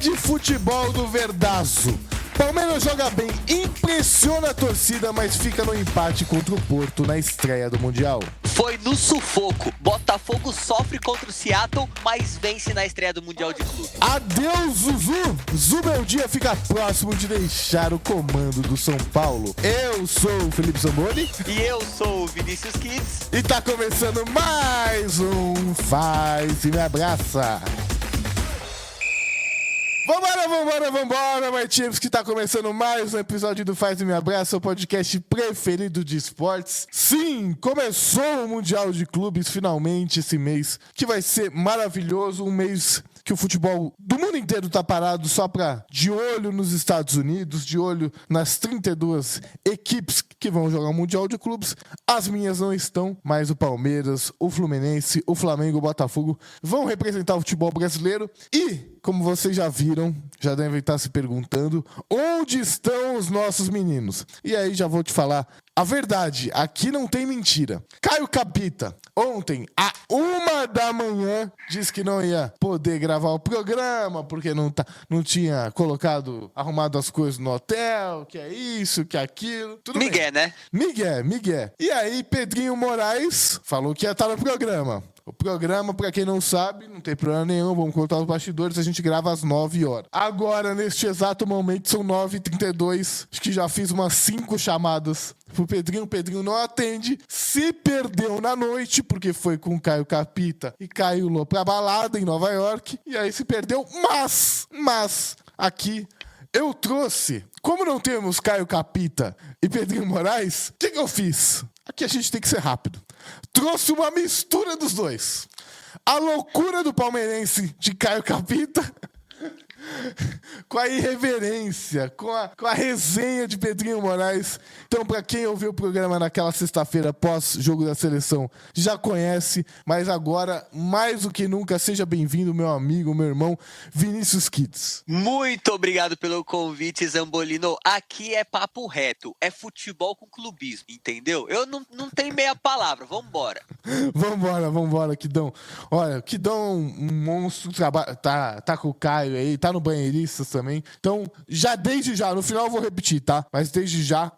de futebol do Verdaço. Palmeiras joga bem, impressiona a torcida, mas fica no empate contra o Porto na estreia do Mundial. Foi no sufoco. Botafogo sofre contra o Seattle, mas vence na estreia do Mundial de Clube. Adeus, Zuzu! Zubeldia fica próximo de deixar o comando do São Paulo. Eu sou o Felipe Zamboni. E eu sou o Vinícius Kids. E tá começando mais um Faz e Me Abraça. Vambora, my times, que tá começando mais um episódio do Faz e Me Abraça, o podcast preferido de esportes. Sim, começou o Mundial de Clubes finalmente esse mês, que vai ser maravilhoso, um mês que o futebol do mundo inteiro tá parado só pra de olho nos Estados Unidos, de olho nas 32 equipes que vão jogar o Mundial de Clubes. As minhas não estão, mas o Palmeiras, o Fluminense, o Flamengo, o Botafogo vão representar o futebol brasileiro. E, como vocês já viram, já devem estar se perguntando, onde estão os nossos meninos? E aí já vou te falar a verdade, aqui não tem mentira. Caio Capita, ontem, à 1h, disse que não ia poder gravar o programa, porque não tinha arrumado as coisas no hotel, que é isso, que é aquilo. Tudo Miguel, bem. né? Miguel. E aí, Pedrinho Moraes falou que ia estar no programa. O programa, pra quem não sabe, não tem problema nenhum, vamos contar os bastidores, a gente grava às 9h. Agora, neste exato momento, são 9h32, acho que já fiz umas 5 chamadas pro Pedrinho, o Pedrinho não atende, se perdeu na noite, porque foi com o Caio Capita e caiu pra balada em Nova York, e aí se perdeu, mas, aqui eu trouxe, como não temos Caio Capita e Pedrinho Moraes, o que eu fiz? Aqui a gente tem que ser rápido. Trouxe uma mistura dos dois. A loucura do palmeirense de Caio Capita com a irreverência, com a resenha de Pedrinho Moraes. Então, pra quem ouviu o programa naquela sexta-feira pós-jogo da seleção, já conhece, mas agora, mais do que nunca, seja bem-vindo, meu amigo, meu irmão, Vinícius Kids. Muito obrigado pelo convite, Zambolino. Aqui é papo reto, é futebol com clubismo, entendeu? Eu não tenho meia palavra, vambora. Vambora, Kidão. Olha, Kidão, um monstro, tá com o Caio aí, tá no Banheiristas também. Então, desde já, no final eu vou repetir, tá? Mas desde já,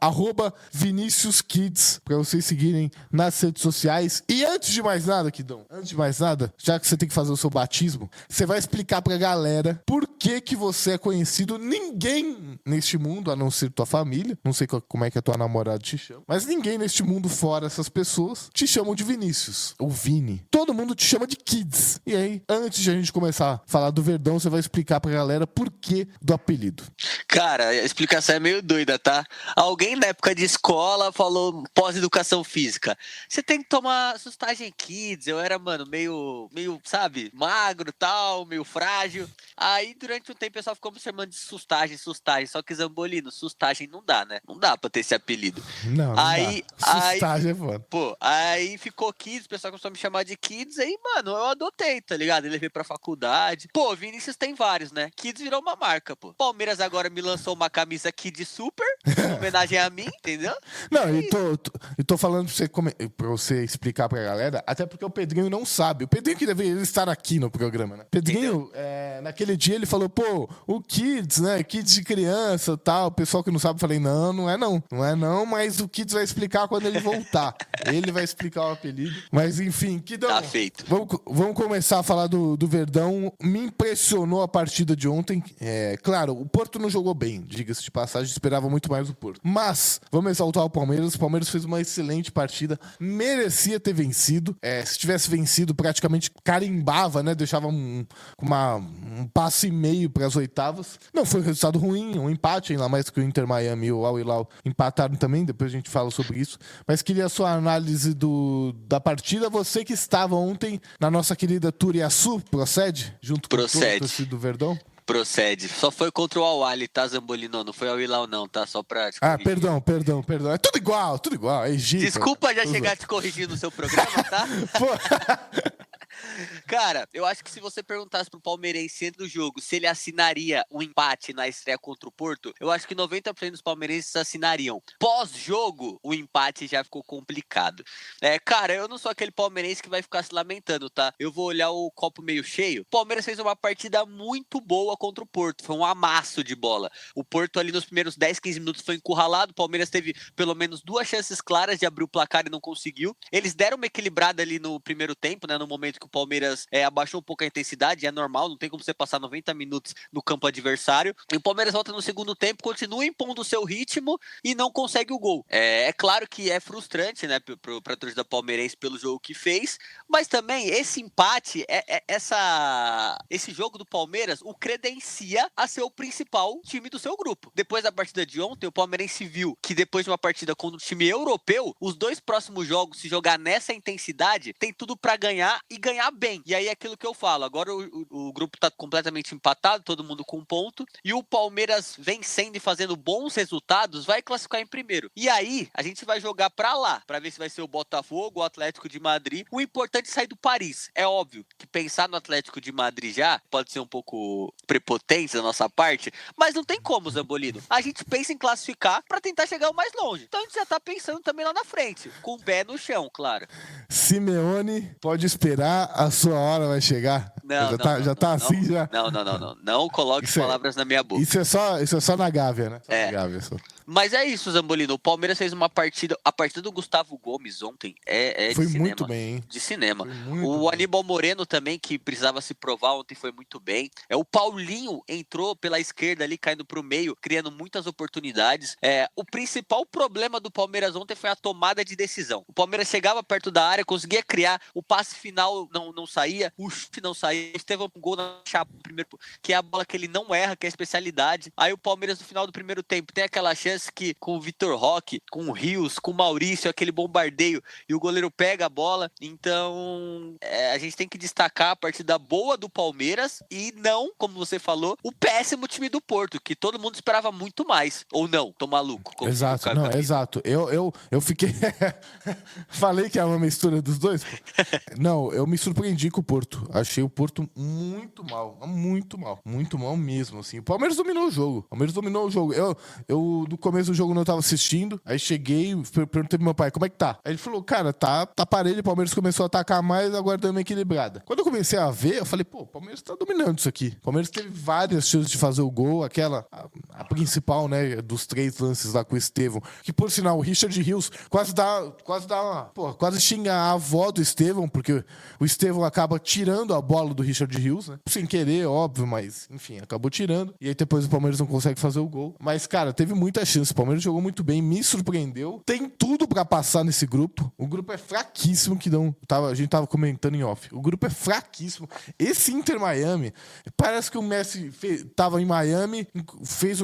@ViníciusKids, pra vocês seguirem nas redes sociais. E antes de mais nada, Kidão, já que você tem que fazer o seu batismo, você vai explicar pra galera por que você é conhecido. Ninguém neste mundo, a não ser tua família, não sei como é que a tua namorada te chama, mas ninguém neste mundo fora essas pessoas te chamam de Vinícius, ou Vini. Todo mundo te chama de Kids. E aí, antes de a gente começar a falar do Verdão, você vai explicar pra galera por que do apelido. Cara, a explicação é meio doida, tá? Alguém na época de escola falou pós-educação física. Você tem que tomar sustagem Kids. Eu era, meio, sabe, magro e tal, meio frágil. Aí, durante um tempo, o pessoal ficou me chamando de sustagem. Só que Zambolino, sustagem não dá, né? Não dá pra ter esse apelido. Não dá. Sustagem é foda. Pô, aí ficou Kids, o pessoal começou a me chamar de Kids. Aí, eu adotei, tá ligado? Ele veio pra faculdade. Pô, Vinícius tem vários, né? Kids virou uma marca, pô. Palmeiras agora me lançou uma camisa Kids Super, em homenagem a mim, entendeu? Não, e tô falando pra você explicar pra galera, até porque o Pedrinho não sabe. O Pedrinho que deveria estar aqui no programa, né? Pedrinho, naquele dia ele falou, pô, o Kids, né? Kids de criança e tal. O pessoal que não sabe, eu falei, não é não, mas o Kids vai explicar quando ele voltar. Ele vai explicar o apelido. Mas enfim, Kidão. Tá feito. Vamos começar a falar do Verdão. Me impressionou a partida de ontem. Claro, o Porto não jogou bem, diga-se de passagem, esperava muito mais o Porto. Mas, vamos exaltar o Palmeiras. O Palmeiras fez uma excelente partida, merecia ter vencido. Se tivesse vencido, praticamente carimbava, né? Deixava um passo e meio para as oitavas. Não foi um resultado ruim, um empate, ainda mais que o Inter Miami e o Al Hilal empataram também, depois a gente fala sobre isso. Mas queria a sua análise da partida. Você que estava ontem na nossa querida Turiaçu, procede? Junto com todo o torcedor do Verdão? Procede. Só foi contra o Al-Ali, tá, Zambolino? Não foi o Al-Hilal, não, tá? Só pra te corrigir. Perdão. É tudo igual. É Egito. Desculpa já chegar te corrigir no seu programa, tá? Pô. Cara, eu acho que se você perguntasse pro palmeirense antes do jogo se ele assinaria um empate na estreia contra o Porto, eu acho que 90% dos palmeirenses assinariam. Pós-jogo, o empate já ficou complicado. Cara, eu não sou aquele palmeirense que vai ficar se lamentando, tá? Eu vou olhar o copo meio cheio. O Palmeiras fez uma partida muito boa contra o Porto. Foi um amasso de bola. O Porto ali nos primeiros 10, 15 minutos foi encurralado. O Palmeiras teve pelo menos 2 chances claras de abrir o placar e não conseguiu. Eles deram uma equilibrada ali no primeiro tempo, né? No momento que o Palmeiras abaixou um pouco a intensidade. É normal, não tem como você passar 90 minutos no campo adversário. E o Palmeiras volta no segundo tempo, continua impondo o seu ritmo e não consegue o gol. É claro que é frustrante, né? Pra torcida palmeirense pelo jogo que fez. Mas também esse empate, esse jogo do Palmeiras o credencia a ser o principal time do seu grupo. Depois da partida de ontem, o palmeirense viu que depois de uma partida contra um time europeu, os 2 próximos jogos, se jogar nessa intensidade, tem tudo pra ganhar e ganhar bem. E aí é aquilo que eu falo, agora o grupo tá completamente empatado, todo mundo com um ponto, e o Palmeiras vencendo e fazendo bons resultados, vai classificar em primeiro. E aí, a gente vai jogar pra lá, pra ver se vai ser o Botafogo, o Atlético de Madrid. O importante é sair do Paris. É óbvio que pensar no Atlético de Madrid já pode ser um pouco prepotente da nossa parte, mas não tem como, Zambolino. A gente pensa em classificar pra tentar chegar o mais longe. Então a gente já tá pensando também lá na frente, com o pé no chão, claro. Simeone, pode esperar, a sua hora vai chegar. Já tá assim já. Não. Não coloque palavras na minha boca. Isso é só na Gávea, né? Só na Gávea, só. Mas é isso, Zambolino. O Palmeiras fez uma partida. A partida do Gustavo Gomes ontem é foi de cinema. Muito bem, hein? De cinema. O Aníbal Moreno também, que precisava se provar ontem, foi muito bem. O Paulinho entrou pela esquerda ali, caindo pro meio, criando muitas oportunidades. O principal problema do Palmeiras ontem foi a tomada de decisão. O Palmeiras chegava perto da área, conseguia criar, o passe final não saía, o chute não saía. Teve um gol na chapa primeiro, que é a bola que ele não erra, que é a especialidade. Aí o Palmeiras, no final do primeiro tempo, tem aquela chance que com o Vitor Roque, com o Rios, com o Maurício, aquele bombardeio, e o goleiro pega a bola. Então, a gente tem que destacar a partida boa do Palmeiras e não, como você falou, o péssimo time do Porto, que todo mundo esperava muito mais. Ou não, tô maluco. Exato, exato. Eu fiquei... Falei que é uma mistura dos dois. Não, eu me surpreendi com o Porto. Achei o Porto muito mal. Muito mal. Muito mal mesmo, assim. O Palmeiras dominou o jogo. Eu no começo do jogo não tava assistindo, aí cheguei, perguntei pro meu pai, como é que tá? Aí ele falou, cara, tá parelho, o Palmeiras começou a atacar mais, agora deu uma equilibrada. Quando eu comecei a ver, eu falei, pô, o Palmeiras tá dominando isso aqui. O Palmeiras teve várias chances de fazer o gol, a principal, né, dos 3 lances lá com o Estevão, que por sinal, o Richard Rios quase xinga a avó do Estevão, porque o Estevão acaba tirando a bola do Richard Rios, né, sem querer, óbvio, mas, enfim, acabou tirando, e aí depois o Palmeiras não consegue fazer o gol. Mas, cara, teve muita chance. O Palmeiras jogou muito bem, me surpreendeu. Tem tudo pra passar nesse grupo. O grupo é fraquíssimo, a gente tava comentando em off. O grupo é fraquíssimo. Esse Inter Miami, parece que o Messi tava em Miami,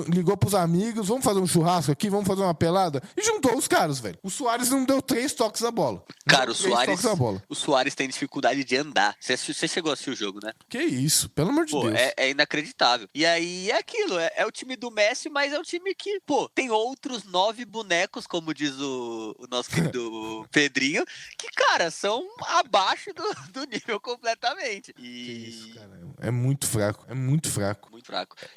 ligou pros amigos, vamos fazer um churrasco aqui, vamos fazer uma pelada, e juntou os caras, velho. O Suárez não deu 3 toques na bola. Cara, o Suárez tem dificuldade de andar. Você chegou a assistir o jogo, né? Que isso, pelo amor de Deus. É inacreditável. E aí é aquilo, é o time do Messi, mas é um time que, tem outros 9 bonecos, como diz o nosso querido Pedrinho, que, cara, são abaixo do nível completamente. Que isso, cara. É muito fraco. Muito fraco.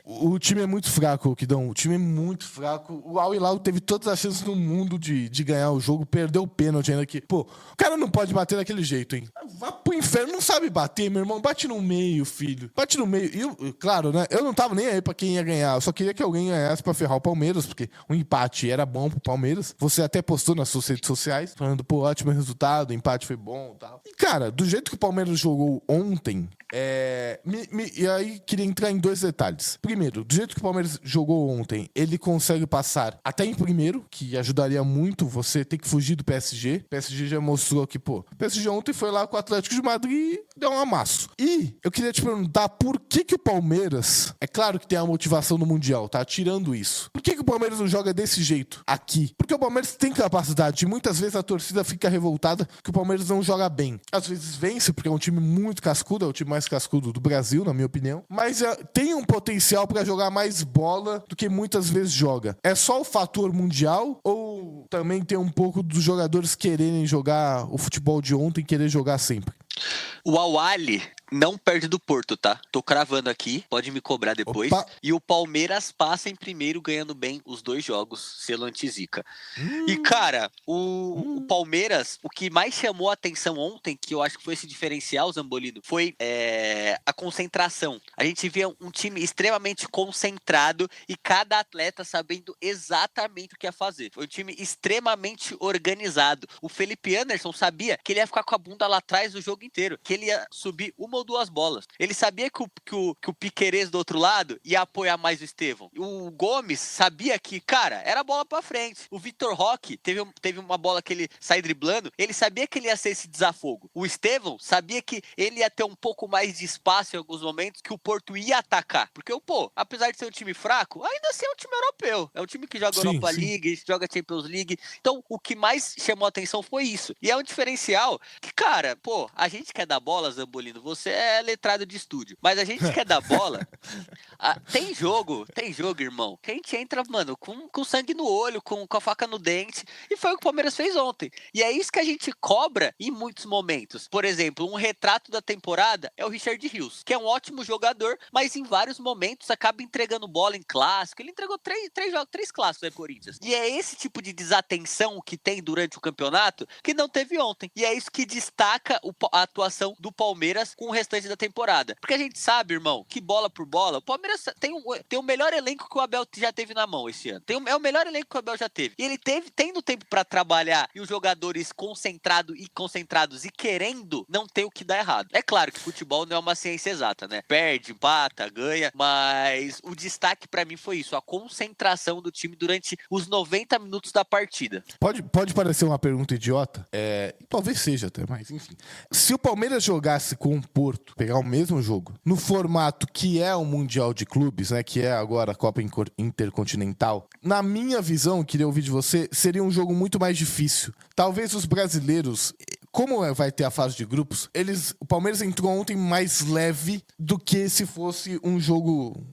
O time é muito fraco, Kidão. O time é muito fraco. O Al Hilal teve todas as chances do mundo de ganhar o jogo, perdeu o pênalti ainda aqui. Pô, o cara não pode bater daquele jeito, hein? Vá pro inferno, não sabe bater, meu irmão. Bate no meio, filho. Bate no meio. E, claro, né? Eu não tava nem aí pra quem ia ganhar. Eu só queria que alguém ganhasse pra ferrar o Palmeiras, porque o empate era bom pro Palmeiras. Você até postou nas suas redes sociais, falando, pô, ótimo resultado, o empate foi bom e tal. E, cara, do jeito que o Palmeiras jogou ontem, e aí queria entrar em 2 detalhes. Primeiro, do jeito que o Palmeiras jogou ontem, ele consegue passar até em primeiro, que ajudaria muito você ter que fugir do PSG. O PSG já mostrou que, pô, o PSG ontem foi lá com o Atlético de Madrid e deu um amasso. E eu queria te perguntar por que o Palmeiras, é claro que tem a motivação no Mundial, tá? Tirando isso. Por que o Palmeiras não joga desse jeito aqui? Porque o Palmeiras tem capacidade e muitas vezes a torcida fica revoltada que o Palmeiras não joga bem. Às vezes vence, porque é um time muito cascudo, é o time mais cascudo do Brasil, na minha opinião. Mas tem um potencial pra jogar mais bola do que muitas vezes joga. É só o fator mundial ou também tem um pouco dos jogadores quererem jogar o futebol de ontem, querer jogar sempre? O Al-Ahly não perde do Porto, tá? Tô cravando aqui, pode me cobrar depois. Opa. E o Palmeiras passa em primeiro, ganhando bem os 2 jogos, selo anti-zica. E, cara, o Palmeiras, o que mais chamou a atenção ontem, que eu acho que foi esse diferencial, Zambolino, foi a concentração. A gente via um time extremamente concentrado e cada atleta sabendo exatamente o que ia fazer. Foi um time extremamente organizado. O Felipe Anderson sabia que ele ia ficar com a bunda lá atrás o jogo inteiro, que ele ia subir uma ou 2 bolas. Ele sabia que o Piquerez do outro lado ia apoiar mais o Estevão. O Gomes sabia que, cara, era bola pra frente. O Vitor Roque teve uma bola que ele sai driblando, ele sabia que ele ia ser esse desafogo. O Estevão sabia que ele ia ter um pouco mais de espaço em alguns momentos, que o Porto ia atacar. Porque, apesar de ser um time fraco, ainda assim é um time europeu. É um time que joga Europa League, joga Champions League. Então, o que mais chamou a atenção foi isso. E é um diferencial que, cara, a gente quer dar bola, Zambolino, você é letrado de estúdio, mas a gente quer dar bola. Tem jogo, irmão, que a gente entra, mano, com sangue no olho, com a faca no dente, e foi o que o Palmeiras fez ontem. E é isso que a gente cobra em muitos momentos. Por exemplo, um retrato da temporada é o Richard Rios, que é um ótimo jogador, mas em vários momentos acaba entregando bola em clássico. Ele entregou 3 clássicos aí, Corinthians. E é esse tipo de desatenção que tem durante o campeonato que não teve ontem. E é isso que destaca a atuação do Palmeiras com o restante da temporada. Porque a gente sabe, irmão, que bola por bola, o Palmeiras tem o melhor elenco que o Abel já teve na mão esse ano. É o melhor elenco que o Abel já teve. E ele tendo tempo pra trabalhar e os jogadores concentrados e querendo, não tem o que dar errado. É claro que futebol não é uma ciência exata, né? Perde, empata, ganha, mas o destaque pra mim foi isso, a concentração do time durante os 90 minutos da partida. Pode parecer uma pergunta idiota, talvez seja até, mas enfim. Se o Palmeiras jogasse com o Porto, pegar o mesmo jogo, no formato que é o Mundial de Clubes, né, que é agora a Copa Intercontinental, na minha visão, queria ouvir de você, seria um jogo muito mais difícil. Talvez os brasileiros, como vai ter a fase de grupos, o Palmeiras entrou ontem mais leve do que se fosse um jogo,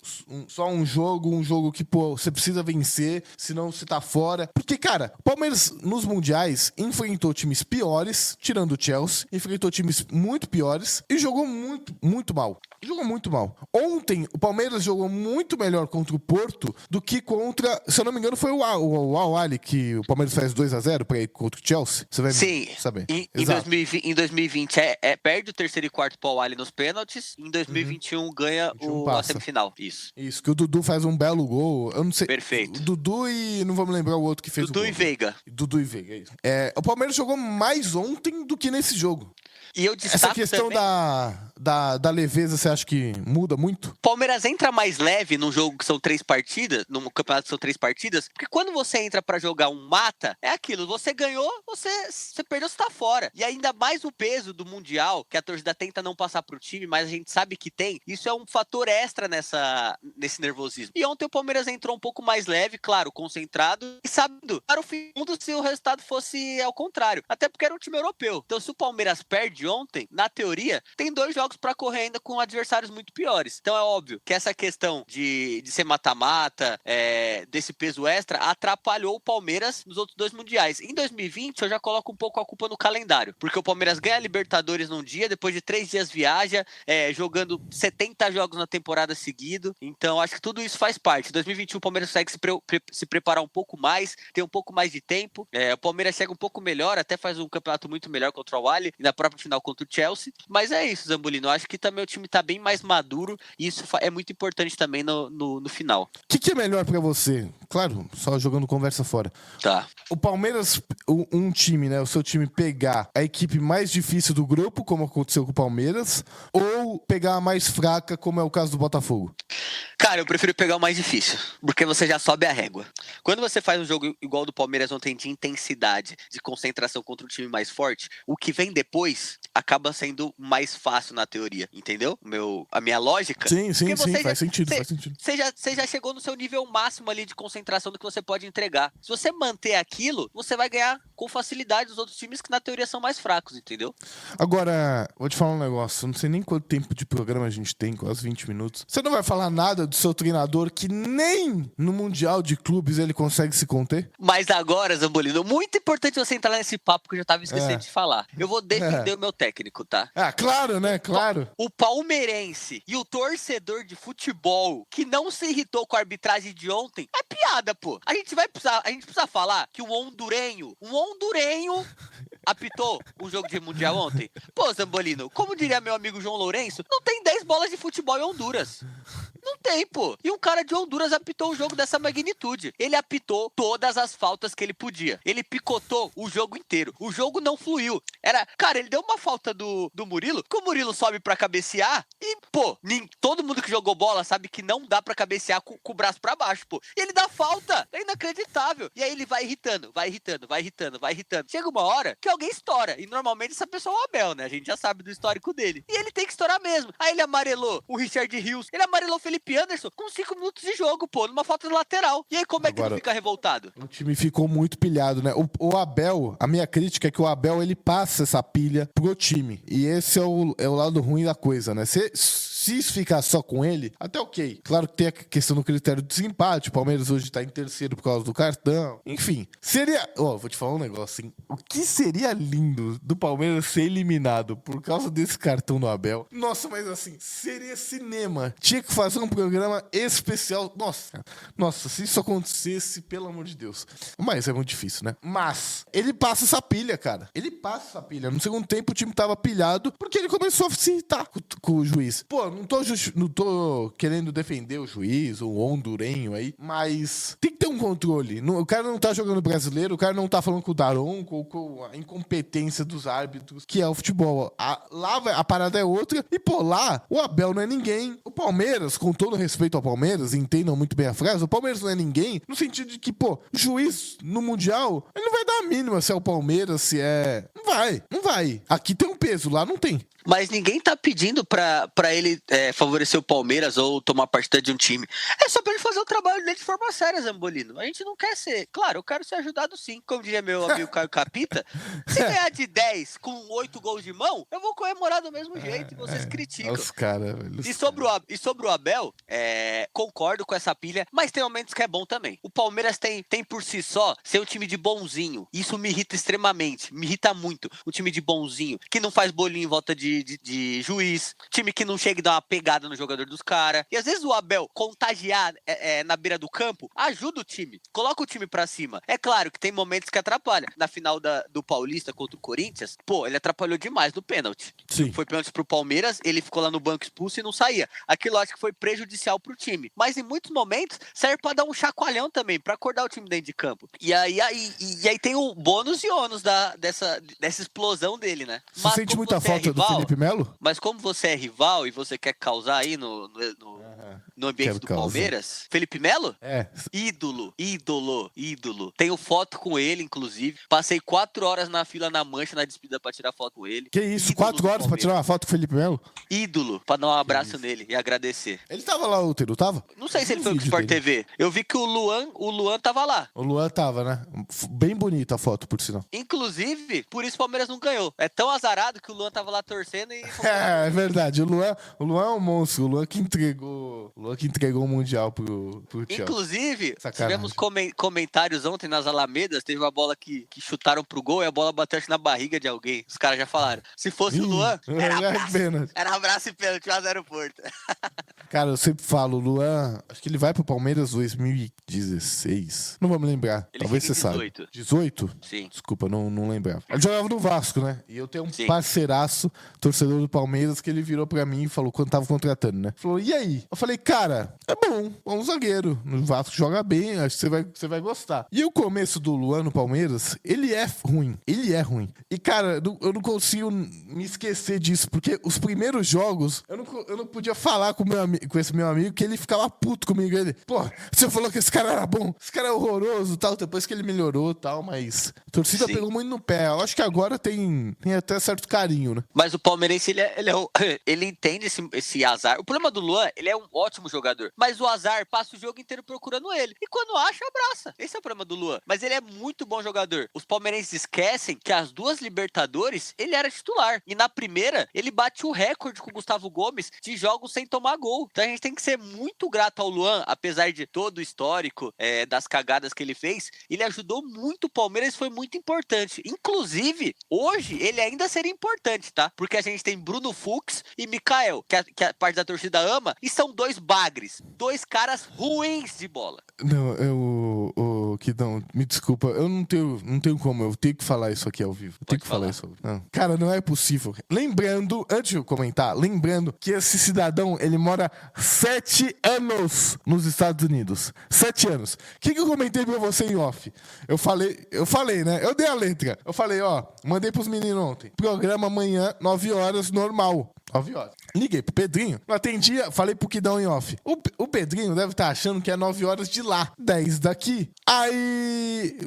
só um jogo que, você precisa vencer, senão você tá fora. Porque, cara, o Palmeiras nos mundiais enfrentou times piores, tirando o Chelsea, enfrentou times muito piores e jogou muito, muito mal. Jogou muito mal. Ontem, o Palmeiras jogou muito melhor contra o Porto do que contra, se eu não me engano, foi o Al-Ahly, que o Palmeiras faz 2-0 pra ir contra o Chelsea. Você vai saber. Em 2020 perde o terceiro e quarto pro Al-Ahly nos pênaltis. Em 2021 ganha a semifinal. Isso, que o Dudu faz um belo gol. Eu não sei. Perfeito. Dudu e não vamos lembrar o outro que fez Dudu o gol. Dudu e Veiga, é isso. O Palmeiras jogou mais ontem do que nesse jogo. E eu destaco essa questão também da leveza, você acha que muda muito? Palmeiras entra mais leve num jogo que são 3 partidas, num campeonato que são 3 partidas, porque quando você entra pra jogar um mata, é aquilo, você ganhou, você perdeu, você tá fora. E ainda mais o peso do Mundial, que a torcida tenta não passar pro time, mas a gente sabe que tem, isso é um fator extra nesse nervosismo. E ontem o Palmeiras entrou um pouco mais leve, claro, concentrado, e sabendo para o fundo se o resultado fosse ao contrário. Até porque era um time europeu. Então se o Palmeiras perde ontem, na teoria, tem 2 jogos pra correr ainda com adversários muito piores. Então é óbvio que essa questão de ser mata-mata, desse peso extra, atrapalhou o Palmeiras nos outros 2 mundiais. Em 2020, eu já coloco um pouco a culpa no calendário, porque o Palmeiras ganha a Libertadores num dia, depois de 3 dias viaja, jogando 70 jogos na temporada seguido. Então acho que tudo isso faz parte. Em 2021 o Palmeiras consegue se preparar um pouco mais, ter um pouco mais de tempo. O Palmeiras chega um pouco melhor, até faz um campeonato muito melhor contra o Al-Ahly e na própria final contra o Chelsea. Mas é isso, Zambolino. Eu acho que também o time tá bem mais maduro e isso é muito importante também no final. O que é melhor pra você? Claro, só jogando conversa fora. Tá. O Palmeiras, um time, né? O seu time pegar a equipe mais difícil do grupo, como aconteceu com o Palmeiras, ou pegar a mais fraca, como é o caso do Botafogo? Cara, eu prefiro pegar o mais difícil, porque você já sobe a régua. Quando você faz um jogo igual do Palmeiras ontem, de intensidade, de concentração contra um time mais forte, o que vem depois acaba sendo mais fácil na teoria, entendeu? A minha lógica? Sim, faz sentido. Você já chegou no seu nível máximo ali de concentração do que você pode entregar. Se você manter aquilo, você vai ganhar com facilidade os outros times que na teoria são mais fracos, entendeu? Agora, vou te falar um negócio, eu não sei nem quanto tempo de programa a gente tem, quase 20 minutos. Você não vai falar nada do seu treinador que nem no Mundial de Clubes ele consegue se conter? Mas agora, Zambolino, muito importante você entrar nesse papo que eu já tava esquecendo de falar. Eu vou defender o meu técnico, tá? Ah, claro, né? Claro. O palmeirense e o torcedor de futebol que não se irritou com a arbitragem de ontem é piada, pô. A gente precisa falar que um hondurenho apitou o jogo de Mundial ontem. Pô, Zambolino, como diria meu amigo João Lourenço, não tem 10 bolas de futebol em Honduras. Não tem, pô. E um cara de Honduras apitou um jogo dessa magnitude. Ele apitou todas as faltas que ele podia. Ele picotou o jogo inteiro. O jogo não fluiu. Cara, ele deu uma falta do Murilo, que o Murilo sobe pra cabecear e, pô, todo mundo que jogou bola sabe que não dá pra cabecear com o braço pra baixo, pô. E ele dá falta. É inacreditável. E aí ele vai irritando. Chega uma hora que alguém estoura. E normalmente essa pessoa é o Abel, né? A gente já sabe do histórico dele. E ele tem que estourar mesmo. Aí ele amarelou o Richard Rios. Ele amarelou o Felipe Anderson com 5 minutos de jogo, pô, numa falta de lateral. E aí como é que ele fica revoltado? O time ficou muito pilhado, né? O Abel, a minha crítica é que o Abel, ele passa essa pilha pro time. E esse é o lado ruim da coisa, né? Se isso ficar só com ele, até ok. Claro que tem a questão do critério de desempate. O Palmeiras hoje tá em terceiro por causa do cartão. Enfim, seria... vou te falar um negócio, hein? O que seria lindo do Palmeiras ser eliminado por causa desse cartão do Abel? Nossa, mas assim, seria cinema. Tinha que fazer um programa especial. Nossa, se isso acontecesse, pelo amor de Deus. Mas é muito difícil, né? Mas ele passa essa pilha, cara. Ele passa essa pilha. No segundo tempo, o time tava pilhado porque ele começou a se irritar com o juiz. Pô, não tô querendo defender o juiz, o hondurenho aí, mas tem que ter um controle. O cara não tá jogando brasileiro, o cara não tá falando com o Daronco, com a incompetência dos árbitros, que é o futebol. Lá a parada é outra. E, pô, lá o Abel não é ninguém. O Palmeiras, com todo respeito ao Palmeiras, entendam muito bem a frase, o Palmeiras não é ninguém, no sentido de que, pô, juiz no Mundial, ele não vai dar a mínima se é o Palmeiras, se é... Não vai. Aqui tem um peso, lá não tem. Mas ninguém tá pedindo pra ele favorecer o Palmeiras ou tomar partida de um time. É só pra ele fazer o trabalho dele de forma séria, Zambolino. A gente não quer ser... Claro, eu quero ser ajudado sim. Como diria meu amigo Caio Capita, se ganhar de 10 com 8 gols de mão, eu vou comemorar do mesmo jeito e vocês criticam. Os caras, velho. E sobre o Abel, concordo com essa pilha, mas tem momentos que é bom também. O Palmeiras tem por si só ser um time de bonzinho. Isso me irrita extremamente. Me irrita muito. Um time de bonzinho, que não faz bolinho em volta de juiz, time que não chega e dá uma pegada no jogador dos caras. E às vezes o Abel contagiar na beira do campo ajuda o time, coloca o time pra cima. É claro que tem momentos que atrapalha. Na final do Paulista contra o Corinthians, pô, ele atrapalhou demais no pênalti. Sim. Foi pênalti pro Palmeiras, ele ficou lá no banco expulso e não saía. Aquilo acho que foi prejudicial pro time. Mas em muitos momentos serve pra dar um chacoalhão também, pra acordar o time dentro de campo. E aí tem o bônus e ônus dessa explosão dele, né? Você sente muita falta do Felipe Melo? Mas como você é rival e você quer causar aí no ambiente do Palmeiras, Felipe Melo? Ídolo. Tenho foto com ele, inclusive. Passei 4 horas na fila na Mancha, na despedida pra tirar foto com ele. Que isso, 4 horas pra tirar uma foto com o Felipe Melo? Ídolo, pra dar um abraço nele e agradecer. Ele tava lá, o Teru, tava? Não sei se ele foi pro Sport TV. Eu vi que o Luan tava lá. O Luan tava, né? Bem bonita a foto, por sinal. Inclusive, por isso o Palmeiras não ganhou. É tão azarado que o Luan tava lá torcendo e... É verdade. O Luan é um monstro. O Luan que entregou o Mundial pro Chelsea. Inclusive, Sacanagem. tivemos comentários ontem nas Alamedas. Teve uma bola que chutaram pro gol e a bola bateu na barriga de alguém. Os caras já falaram. Se fosse o Luan, era abraço e pênalti lá no aeroporto. Cara, eu sempre falo, o Luan, acho que ele vai pro Palmeiras 2016. Não vou me lembrar. Ele Talvez você chega em saiba. 18? Sim. Desculpa, não lembrava. Ele jogava no Vasco, né? E eu tenho um Sim. parceiraço, torcedor do Palmeiras, que ele virou pra mim e falou, quando tava contratando, né? Falou, e aí? Eu falei, cara, é bom zagueiro. No Vasco joga bem, acho que você vai gostar. E o começo do Luan no Palmeiras, ele é ruim. E, cara, eu não consigo me esquecer disso, porque os primeiros jogos, eu não podia falar com esse meu amigo, que ele ficava puto comigo. Ele, pô, você falou que esse cara era bom, esse cara é horroroso, tal, depois que ele melhorou, tal, mas a torcida Sim. pegou muito no pé. Eu acho que agora tem até certo carinho, né? Mas o palmeirense, ele entende esse azar. O problema do Luan, ele é um ótimo jogador. Mas o azar passa o jogo inteiro procurando ele. E quando acha, abraça. Esse é o problema do Luan. Mas ele é muito bom jogador. Os palmeirenses esquecem que as 2 Libertadores, ele era titular. E na primeira, ele bate o recorde com o Gustavo Gomes de jogos sem tomar gol. Então a gente tem que ser muito grato ao Luan, apesar de todo o histórico das cagadas que ele fez. Ele ajudou muito o Palmeiras, foi muito importante. Inclusive, hoje, ele ainda seria importante, tá? Porque a gente tem Bruno Fux e Mikael, que a parte da torcida ama, e são 2 bagres. 2 caras ruins de bola. Não, Kidão, me desculpa, eu não tenho como, eu tenho que falar isso aqui ao vivo. Eu tenho que falar isso ao vivo. Não. Cara, não é possível. Lembrando, antes de eu comentar, que esse cidadão, ele mora 7 anos nos Estados Unidos. 7 anos. O que eu comentei pra você em off? Eu falei, né? Eu dei a letra. Eu falei, mandei pros meninos ontem. Programa amanhã, 9 horas, normal. 9 horas. Liguei pro Pedrinho, não atendia, falei pro Kidão em off. O Pedrinho deve estar achando que é 9 horas de lá, 10 daqui. Aí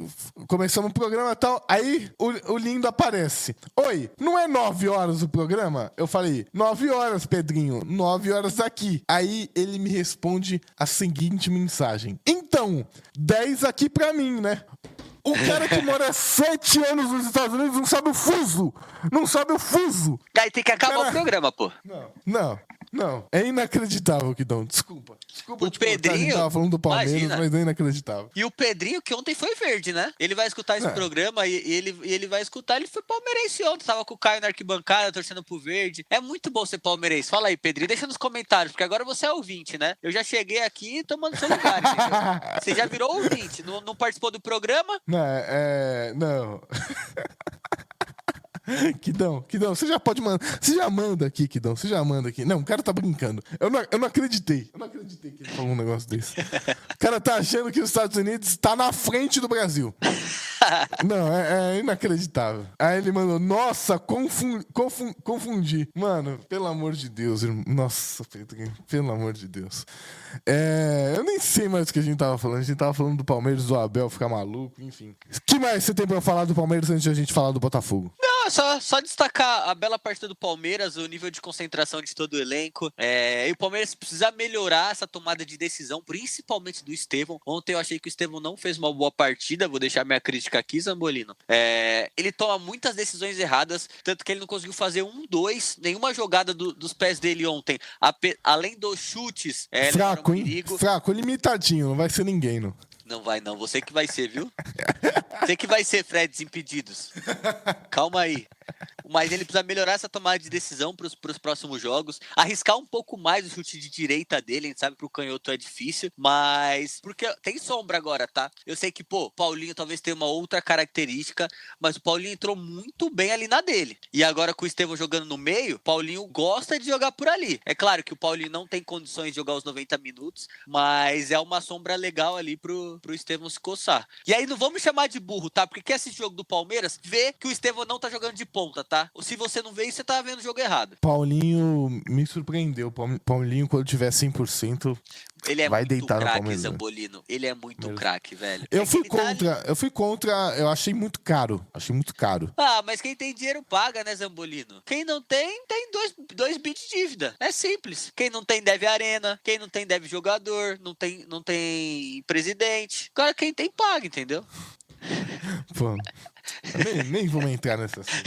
começamos o programa e tal. Aí o lindo aparece. Oi, não é 9 horas o programa? Eu falei, 9 horas, Pedrinho, 9 horas daqui. Aí ele me responde a seguinte mensagem. Então, 10 aqui pra mim, né? O cara que mora 7 anos nos Estados Unidos não sabe o fuso. Não sabe o fuso. Aí tem que acabar o programa, pô. Não. É inacreditável, Kidão. Desculpa o Pedrinho, a gente tava falando do Palmeiras, imagina. Mas é inacreditável. E o Pedrinho, que ontem foi verde, né? Ele vai escutar esse programa e ele vai escutar. Ele foi palmeirense ontem. Tava com o Caio na arquibancada, torcendo pro verde. É muito bom ser palmeirense. Fala aí, Pedrinho. Deixa nos comentários, porque agora você é ouvinte, né? Eu já cheguei aqui tomando seu lugar, entendeu? Você já virou ouvinte. Não participou do programa? Não. Kidão, você já pode mandar. Você já manda aqui, Kidão. Você já manda aqui. Não, o cara tá brincando. Eu não acreditei. Eu não acreditei que ele falou um negócio desse. O cara tá achando que os Estados Unidos tá na frente do Brasil. Não, é inacreditável. Aí ele mandou, nossa, confundi. Mano, pelo amor de Deus, irmão. Nossa, Pedrinho, pelo amor de Deus. Eu nem sei mais o que a gente tava falando. A gente tava falando do Palmeiras, do Abel ficar maluco, enfim. O que mais você tem pra falar do Palmeiras antes de a gente falar do Botafogo? Não, só destacar a bela partida do Palmeiras, o nível de concentração de todo o elenco. E o Palmeiras precisa melhorar essa tomada de decisão, principalmente do Estevão. Ontem eu achei que o Estevão não fez uma boa partida, vou deixar minha crítica aqui, Zambolino. Ele toma muitas decisões erradas, tanto que ele não conseguiu fazer 1-2, nenhuma jogada dos pés dele ontem. Além dos chutes, fraco, hein? Fraco, limitadinho, não vai ser ninguém, não. Não vai não, você que vai ser, viu? Você que vai ser, Fred Desimpedidos. Calma aí. Mas ele precisa melhorar essa tomada de decisão para os próximos jogos. Arriscar um pouco mais o chute de direita dele. A gente sabe que pro canhoto é difícil. Mas... porque tem sombra agora, tá? Eu sei que, Paulinho talvez tenha uma outra característica. Mas o Paulinho entrou muito bem ali na dele. E agora com o Estevão jogando no meio, Paulinho gosta de jogar por ali. É claro que o Paulinho não tem condições de jogar os 90 minutos. Mas é uma sombra legal ali pro Estevão se coçar. E aí não vamos chamar de burro, tá? Porque quem assiste o jogo do Palmeiras vê que o Estevão não tá jogando de ponta, tá? Se você não vê isso, você tá vendo o jogo errado. Paulinho me surpreendeu. Paulinho, quando tiver 100%, ele é vai muito deitar no craque, Palmeiras. Zambolino. Ele é muito craque, velho. Eu fui contra, eu achei muito caro. Mas quem tem dinheiro paga, né, Zambolino? Quem não tem, tem 2 bi de dívida. É simples. Quem não tem, deve arena. Quem não tem, deve jogador. Não tem presidente. Agora, quem tem, paga, entendeu? Pô, nem vamos entrar nessa assunto.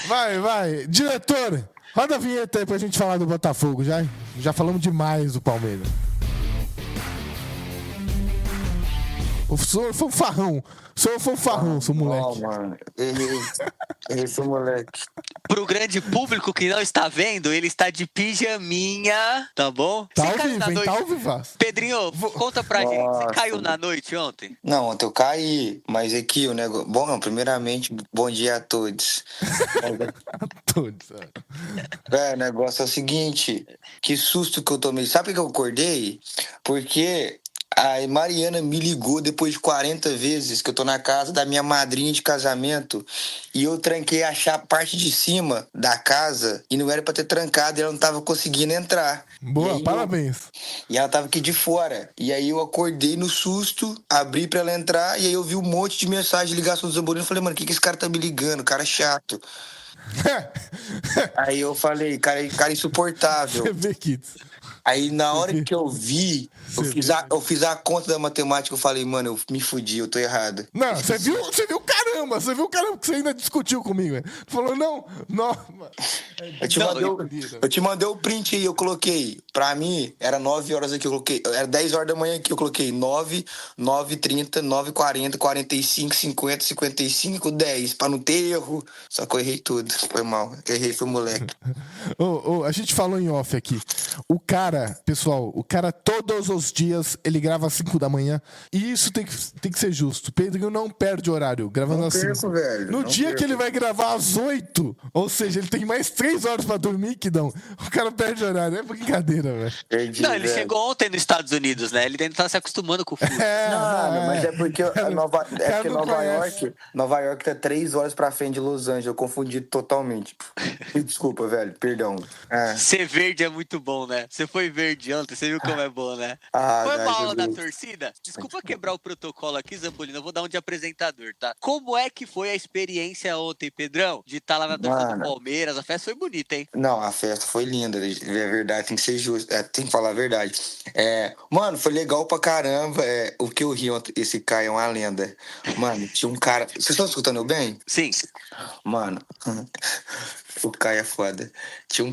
Vai. Diretor, roda a vinheta aí pra gente falar do Botafogo. Já falamos demais do Palmeiras. O senhor foi um farrão. Sou moleque. Não, mano. Esse moleque. Pro grande público que não está vendo, ele está de pijaminha, tá bom? Tá ao vivo, hein? Tá ao vivo. Pedrinho, conta pra gente. Você caiu na noite ontem? Não, ontem eu caí, mas aqui o negócio... Bom, primeiramente, bom dia a todos. A todos. O negócio é o seguinte, que susto que eu tomei. Sabe por que eu acordei? Porque... a Mariana me ligou depois de 40 vezes que eu tô na casa da minha madrinha de casamento e eu tranquei a parte de cima da casa e não era pra ter trancado e ela não tava conseguindo entrar. Boa, parabéns. E ela tava aqui de fora. E aí eu acordei no susto, abri pra ela entrar e aí eu vi um monte de mensagem de ligação do Zambolino e falei, mano, o que esse cara tá me ligando? Cara chato. Aí eu falei, cara insuportável. CV Kids. Aí na hora que eu vi, Você eu fiz a conta da matemática, eu falei, mano, eu me fudi, eu tô errado. Não, você viu caramba, que você ainda discutiu comigo. Velho. Falou, não. Eu te mandei o print aí, eu coloquei. Pra mim, era 9 horas aqui, eu coloquei. Era 10 horas da manhã aqui, eu coloquei 9, 9h30, 9h40, 45, 50, 55, 10. Pra não ter erro. Só que eu errei tudo. Foi mal. Errei, foi moleque. A gente falou em off aqui. O cara, pessoal, todos os dias ele grava às 5 da manhã. E isso tem que ser justo. O Pedrinho não perde horário gravando Não às perco, 5. velho. No Não dia perco. que ele vai gravar às 8, ou seja, ele tem mais 3 horas pra dormir que não. O cara perde horário. É brincadeira, velho. Perdi, Não, ele velho. chegou ontem nos Estados Unidos, né? Ele ainda tá se acostumando com o fuso. Não, mas é porque Nova York tá 3 horas pra frente de Los Angeles. Eu confundi totalmente. Desculpa, velho. Perdão. Ser verde é muito bom, né? Você foi verde ontem, você viu como é bom, né? Foi uma aula da torcida? Desculpa quebrar o protocolo aqui, Zambolino. Eu vou dar um de apresentador, tá? Como é que foi a experiência ontem, Pedrão? De estar lá na torcida do Palmeiras. A festa foi bonita, hein? Não, a festa foi linda, é verdade, tem que ser justo, tem que falar a verdade. Mano, foi legal pra caramba. O que eu ri ontem, esse Caio é uma lenda. Mano, tinha um cara. Vocês estão escutando eu bem? Sim. Mano, o Caio é foda. Tinha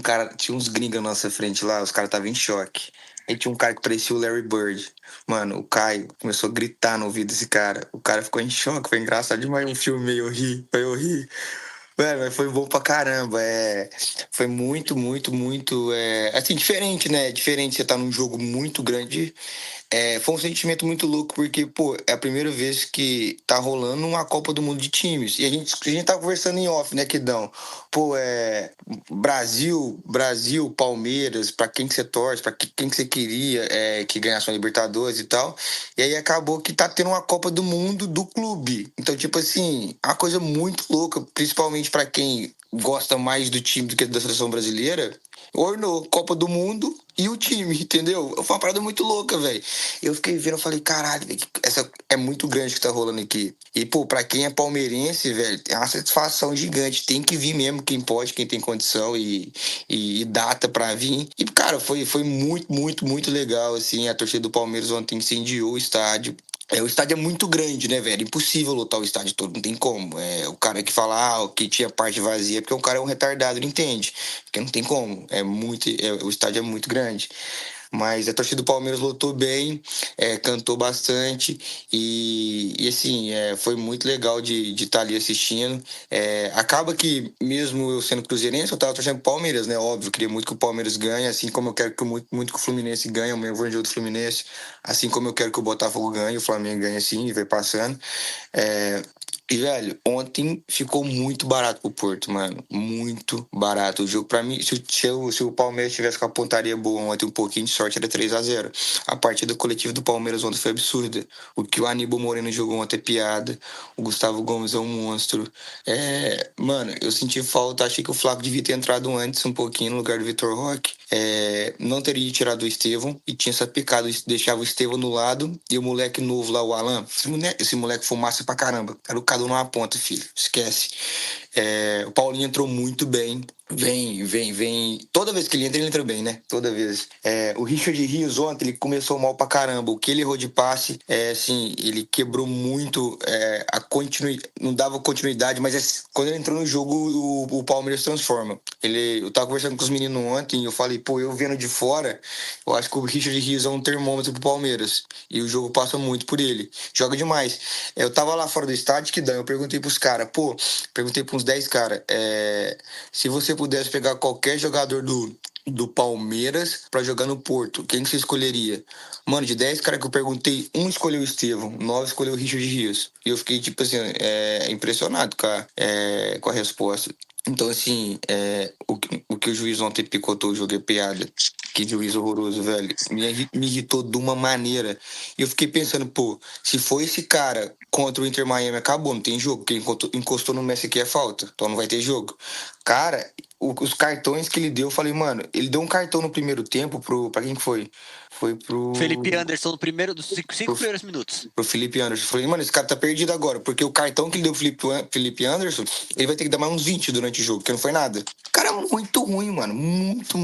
uns gringos na nossa frente lá, os caras estavam em choque. Aí tinha um cara que parecia o Larry Bird. Mano, o Caio começou a gritar no ouvido desse cara. O cara ficou em choque, foi engraçado demais um filme meio eu ri. Velho, mas foi bom pra caramba. Foi muito, muito, muito. Assim, diferente, né? Diferente você tá num jogo muito grande. Foi um sentimento muito louco, porque, pô, é a primeira vez que tá rolando uma Copa do Mundo de times. E a gente tá conversando em off, né, Quidão? Pô, Brasil, Palmeiras, pra quem que você torce, pra quem que você queria que ganhasse uma Libertadores e tal. E aí acabou que tá tendo uma Copa do Mundo do clube. Então, tipo assim, é uma coisa muito louca, principalmente pra quem gosta mais do time do que da seleção brasileira. Ornou, Copa do Mundo e o time, entendeu? Foi uma parada muito louca, velho. Eu fiquei vendo, eu falei, caralho, essa é muito grande que tá rolando aqui. E, pô, pra quem é palmeirense, velho, é uma satisfação gigante. Tem que vir mesmo, quem pode, quem tem condição e data pra vir. E, cara, foi muito, muito, muito legal, assim. A torcida do Palmeiras ontem incendiou o estádio. O estádio é muito grande, né, velho? Impossível lotar o estádio todo, não tem como. O cara que fala que tinha parte vazia, porque o cara é um retardado, ele entende. Porque não tem como. O estádio é muito grande. Mas a torcida do Palmeiras lotou bem, cantou bastante e assim, foi muito legal de estar ali assistindo. Acaba que, mesmo eu sendo cruzeirense, eu tava torcendo pro Palmeiras, né? Óbvio, eu queria muito que o Palmeiras ganhe, assim como eu quero muito que o Fluminense ganhe, o meu evangelho do Fluminense, assim como eu quero que o Botafogo ganhe, o Flamengo ganhe assim, e vai passando. E, velho, ontem ficou muito barato pro Porto, mano. Muito barato. O jogo, pra mim, se o Palmeiras tivesse com a pontaria boa ontem, um pouquinho de sorte, era 3-0. A partida coletiva do Palmeiras ontem foi absurda. O que o Aníbal Moreno jogou ontem é piada. O Gustavo Gomes é um monstro. Mano, eu senti falta. Achei que o Flaco devia ter entrado antes, um pouquinho, no lugar do Vitor Roque. Não teria tirado o Estevão e tinha sapecado, deixava o Estevão no lado e o moleque novo lá, o Alan. Esse moleque fumaça pra caramba. Era o cada um numa ponta, filho. Esquece. O Paulinho entrou muito bem. Vem. Toda vez que ele entra bem, né? Toda vez. O Richard Rios ontem, ele começou mal pra caramba. O que ele errou de passe, assim, ele quebrou muito a continuidade. Não dava continuidade, mas quando ele entrou no jogo, o Palmeiras transforma. Eu tava conversando com os meninos ontem e eu falei, pô, eu vendo de fora, eu acho que o Richard Rios é um termômetro pro Palmeiras. E o jogo passa muito por ele. Joga demais. Eu tava lá fora do estádio, que dá. Eu perguntei pros caras, perguntei pra uns 10 caras, se você pudesse pegar qualquer jogador do Palmeiras pra jogar no Porto, quem que você escolheria? Mano, de 10 caras que eu perguntei, um escolheu o Estevão, 9 escolheu o Richard Rios. E eu fiquei, tipo assim, impressionado com a resposta. Então, assim, o que o juiz ontem picotou o jogo é piada. Que juiz horroroso, velho. Me irritou de uma maneira. E eu fiquei pensando, pô, se foi esse cara contra o Inter Miami acabou, não tem jogo. Quem encostou no Messi aqui é falta, então não vai ter jogo. Cara, os cartões que ele deu, eu falei, mano, ele deu um cartão no primeiro tempo pra quem que foi? Foi pro... Felipe Anderson no primeiro dos cinco pro, primeiros minutos. pro Felipe Anderson. Eu falei, mano, esse cara tá perdido agora, porque o cartão que ele deu pro Felipe Anderson, ele vai ter que dar mais uns 20 durante o jogo, porque não foi nada. Cara, muito ruim, mano. Muito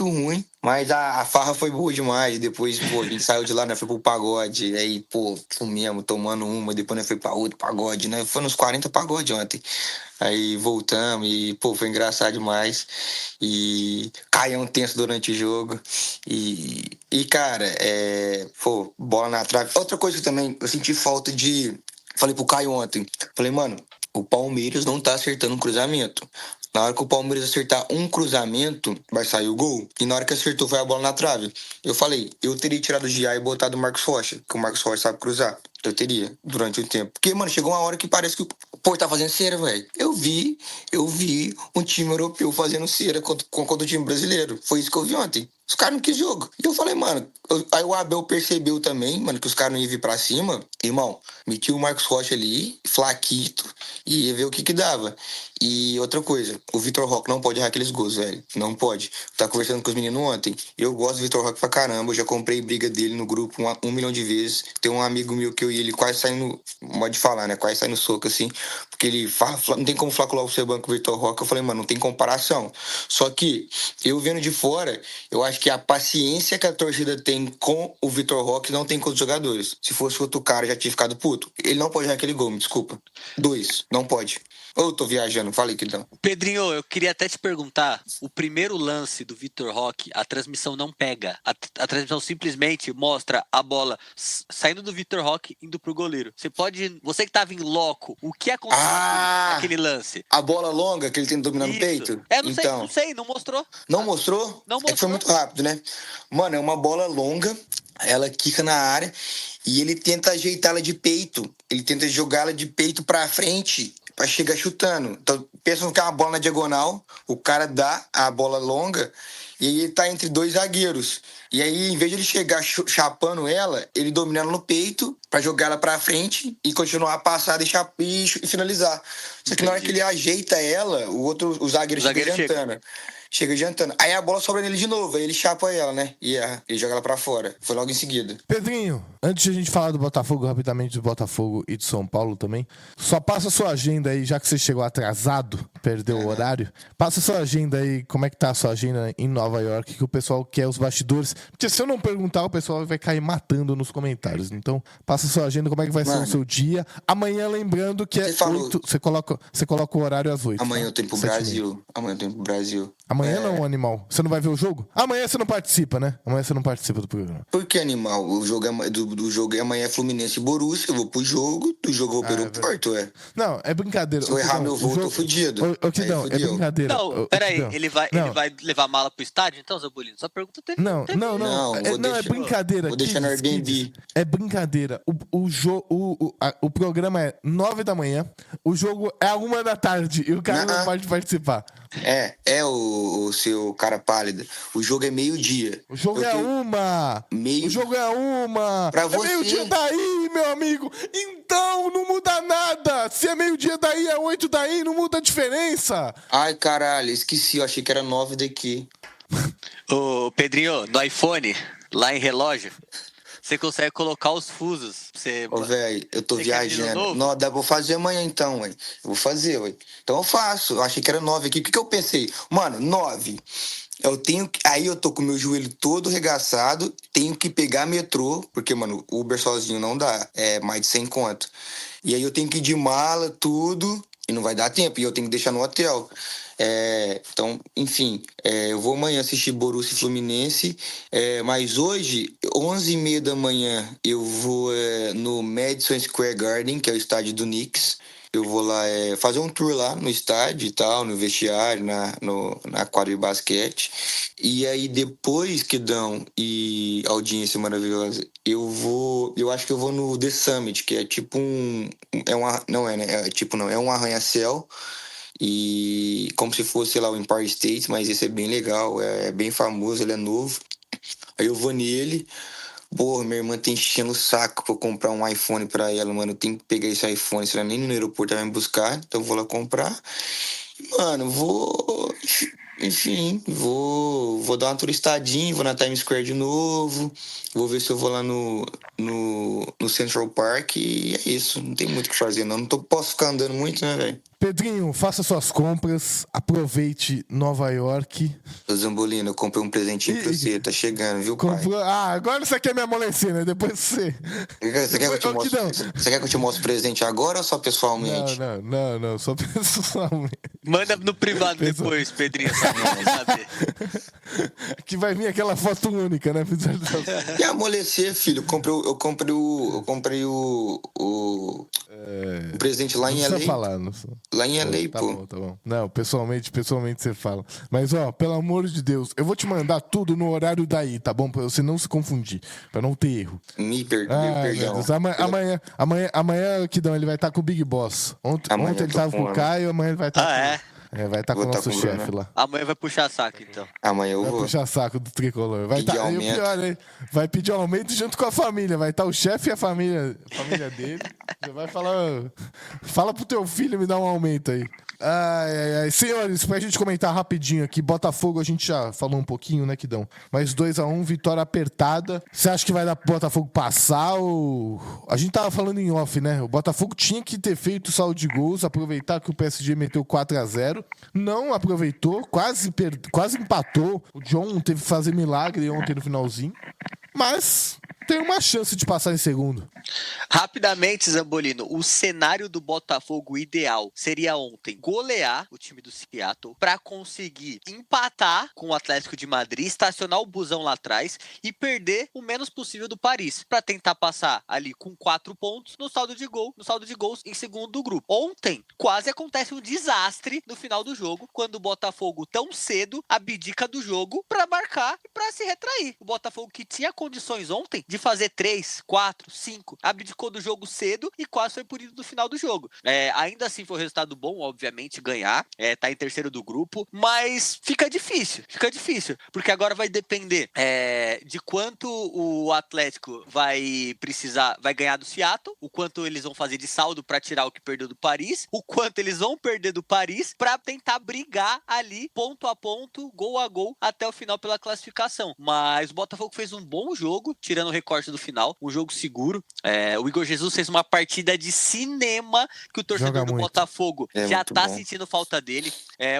ruim. Mas a farra foi boa demais. Depois, pô, a gente saiu de lá, né? Foi pro pagode. Aí, pô, mesmo, tomando uma. Depois, né, foi pra outro pagode, né? Foi nos 40 pagode ontem. Aí voltamos e, pô, foi engraçado demais. E caiu um tenso durante o jogo. E cara, pô, bola na trave. Outra coisa que também eu senti falta de. Falei pro Caio ontem. Falei, mano, o Palmeiras não tá acertando um cruzamento. Na hora que o Palmeiras acertar um cruzamento, vai sair o gol. E na hora que acertou, foi a bola na trave. Eu falei, eu teria tirado o Gia e botado o Marcos Rocha, que o Marcos Rocha sabe cruzar. Eu teria, durante o tempo. Porque, mano, chegou uma hora que parece que o Pô, tá fazendo cera, velho. Eu vi um time europeu fazendo cera contra o time brasileiro. Foi isso que eu vi ontem. Os caras não quis jogo. E eu falei, mano, aí o Abel percebeu também, mano, que os caras não iam vir pra cima. Irmão, metia o Marcos Rocha ali, flaquito, e ia ver o que dava. E outra coisa, o Vitor Roque não pode errar aqueles gols, velho. Não pode. Tá conversando com os meninos ontem. Eu gosto do Vitor Roque pra caramba. Eu já comprei briga dele no grupo um milhão de vezes. Tem um amigo meu que eu e ele quase saindo, pode falar, né? Quase saindo soco, assim. Porque ele fala, não tem como falar com o Cebanco com o Vitor Roque. Eu falei, mano, não tem comparação. Só que, eu vendo de fora, eu acho que a paciência que a torcida tem com o Vitor Roque não tem com os jogadores. Se fosse outro cara, já tinha ficado puto. Ele não pode errar aquele gol, me desculpa. 2, não pode. Ou eu tô viajando, falei que não. Pedrinho, eu queria até te perguntar, o primeiro lance do Vitor Roque, a transmissão não pega. A transmissão simplesmente mostra a bola saindo do Vitor Roque indo pro goleiro. Você que tava em loco, o que aconteceu naquele lance? A bola longa que ele tem dominando o peito? Não sei, não mostrou. Não mostrou? Não mostrou. É que foi muito rápido, né? Mano, é uma bola longa, ela quica na área e ele tenta ajeitar ela de peito. Ele tenta jogar ela de peito pra frente pra chegar chutando. Então, pensa que é uma bola na diagonal, o cara dá a bola longa e aí ele tá entre dois zagueiros. E aí, em vez de ele chegar chapando ela, ele domina ela no peito pra jogar ela pra frente e continuar a passada e finalizar. Só que na hora que ele ajeita ela, o zagueiro chega adiantando. Chega adiantando. Aí a bola sobra nele de novo, aí ele chapa ela, né? E ele joga ela pra fora. Foi logo em seguida. Pedrinho, antes de a gente falar do Botafogo, rapidamente do Botafogo e do São Paulo também, só passa a sua agenda aí, já que você chegou atrasado, perdeu o horário, passa a sua agenda aí, como é que tá a sua agenda em Nova York, que o pessoal quer os bastidores. Porque se eu não perguntar, o pessoal vai cair matando nos comentários. Então, passa a sua agenda, como é que vai ser o seu dia. Amanhã, lembrando que é 8, você coloca o horário às 8. Amanhã eu tenho pro Brasil. Amanhã não, animal. Você não vai ver o jogo? Amanhã você não participa, né? Amanhã você não participa do programa. Por que, animal? O jogo do jogo amanhã é Fluminense e Borussia. Eu vou pro jogo, do jogo eu vou pro aeroporto, Não, é brincadeira. Se eu errar meu voo, eu tô fudido. Não, é brincadeira. Não, peraí, ele vai levar a mala pro estádio, então, Zabolino? Só pergunta dele. Não, é brincadeira. Vou deixar no Airbnb. É brincadeira. O programa é 9 da manhã, o jogo é 1 da tarde e o cara não pode participar. O seu cara pálido. O jogo é meio-dia. O jogo é 1. O jogo é 1. Pra você. É meio-dia daí, meu amigo. Então não muda nada. Se é meio-dia daí, é 8 daí, não muda a diferença. Ai, caralho, esqueci. Eu achei que era 9 daqui. Ô, Pedrinho, no iPhone, lá em relógio, você consegue colocar os fusos. Ô, velho, eu tô viajando. Não, dá pra fazer amanhã então, ué. Eu vou fazer, ué. Então eu faço. Eu achei que era 9 aqui. O que eu pensei? Mano, 9. Aí eu tô com o meu joelho todo regaçado, tenho que pegar metrô, porque, mano, Uber sozinho não dá. É mais de 100 conto. E aí eu tenho que ir de mala, tudo, e não vai dar tempo. E eu tenho que deixar no hotel. Então, enfim, eu vou amanhã assistir Borussia e Fluminense, mas hoje, 11h30 da manhã, eu vou no Madison Square Garden, que é o estádio do Knicks. Eu vou lá fazer um tour lá no estádio e tal, no vestiário, na quadra de basquete. E aí depois que dão e audiência maravilhosa, eu acho que eu vou no The Summit, que é tipo é um arranha-céu. E como se fosse, sei lá, o Empire State, mas esse é bem legal, é bem famoso, ele é novo. Aí eu vou nele, Porra, minha irmã tá enchendo o saco pra eu comprar um iPhone pra ela, mano. Eu tenho que pegar esse iPhone, se ela nem no aeroporto ela vai me buscar, então eu vou lá comprar. Mano, vou. Enfim, vou dar uma turistadinha, vou na Times Square de novo. Vou ver se eu vou lá no Central Park e é isso. Não tem muito o que fazer, não. Posso ficar andando muito, né, velho? Pedrinho, faça suas compras, aproveite Nova York. Ô Zambolino, eu comprei um presentinho pra você, tá chegando, viu, pai? Ah, agora você quer me amolecer, né? Depois você. Você quer que eu te mostre o presente agora ou só pessoalmente? Não, só pessoalmente. Manda no privado depois, Pedrinho, só pra você saber. Que vai vir aquela foto única, né? E amolecer, filho. Eu comprei o presente lá em Não LA. precisa falar, não. Lá em LA, Tá pô. bom, tá bom. Não, pessoalmente você fala. Mas, ó, pelo amor de Deus, eu vou te mandar tudo no horário daí, tá bom? Pra você não se confundir, pra não ter erro. Perdão. Deus. Amanhã, Kidão, ele vai estar com o Big Boss. Ontem ele tava com o Caio, amanhã ele vai estar vai estar com o nosso chefe lá. Amanhã vai puxar saco, então. Amanhã eu Vai vou. puxar saco do tricolor. Vai Pedir aumento. pior, hein? Vai pedir aumento junto com a família. Vai estar o chefe e a família dele. Já vai falar. Fala pro teu filho me dar um aumento aí. Ai. Senhores, pra gente comentar rapidinho aqui, Botafogo a gente já falou um pouquinho, né, Kidão? Mas 2-1, vitória apertada. Você acha que vai dar pro Botafogo passar ou... A gente tava falando em off, né? O Botafogo tinha que ter feito o saldo de gols, aproveitar que o PSG meteu 4-0. Não aproveitou, quase empatou. O John teve que fazer milagre ontem no finalzinho. Mas tem uma chance de passar em segundo. Rapidamente, Zambolino, o cenário do Botafogo ideal seria ontem golear o time do Seattle para conseguir empatar com o Atlético de Madrid, estacionar o busão lá atrás e perder o menos possível do Paris, para tentar passar ali com 4 pontos no saldo de gols em segundo do grupo. Ontem quase acontece um desastre no final do jogo, quando o Botafogo tão cedo abdica do jogo para marcar e para se retrair. O Botafogo que tinha condições ontem de fazer 3, 4, 5, abdicou do jogo cedo e quase foi punido no final do jogo. Ainda assim foi um resultado bom, obviamente, ganhar, tá em terceiro do grupo, mas fica difícil, porque agora vai depender de quanto o Atlético vai ganhar do Seattle, o quanto eles vão fazer de saldo para tirar o que perdeu do Paris, o quanto eles vão perder do Paris para tentar brigar ali, ponto a ponto, gol a gol, até o final pela classificação. Mas o Botafogo fez um bom jogo, tirando o recorte do final, um jogo seguro. O Igor Jesus fez uma partida de cinema que o torcedor do Botafogo já tá sentindo falta dele.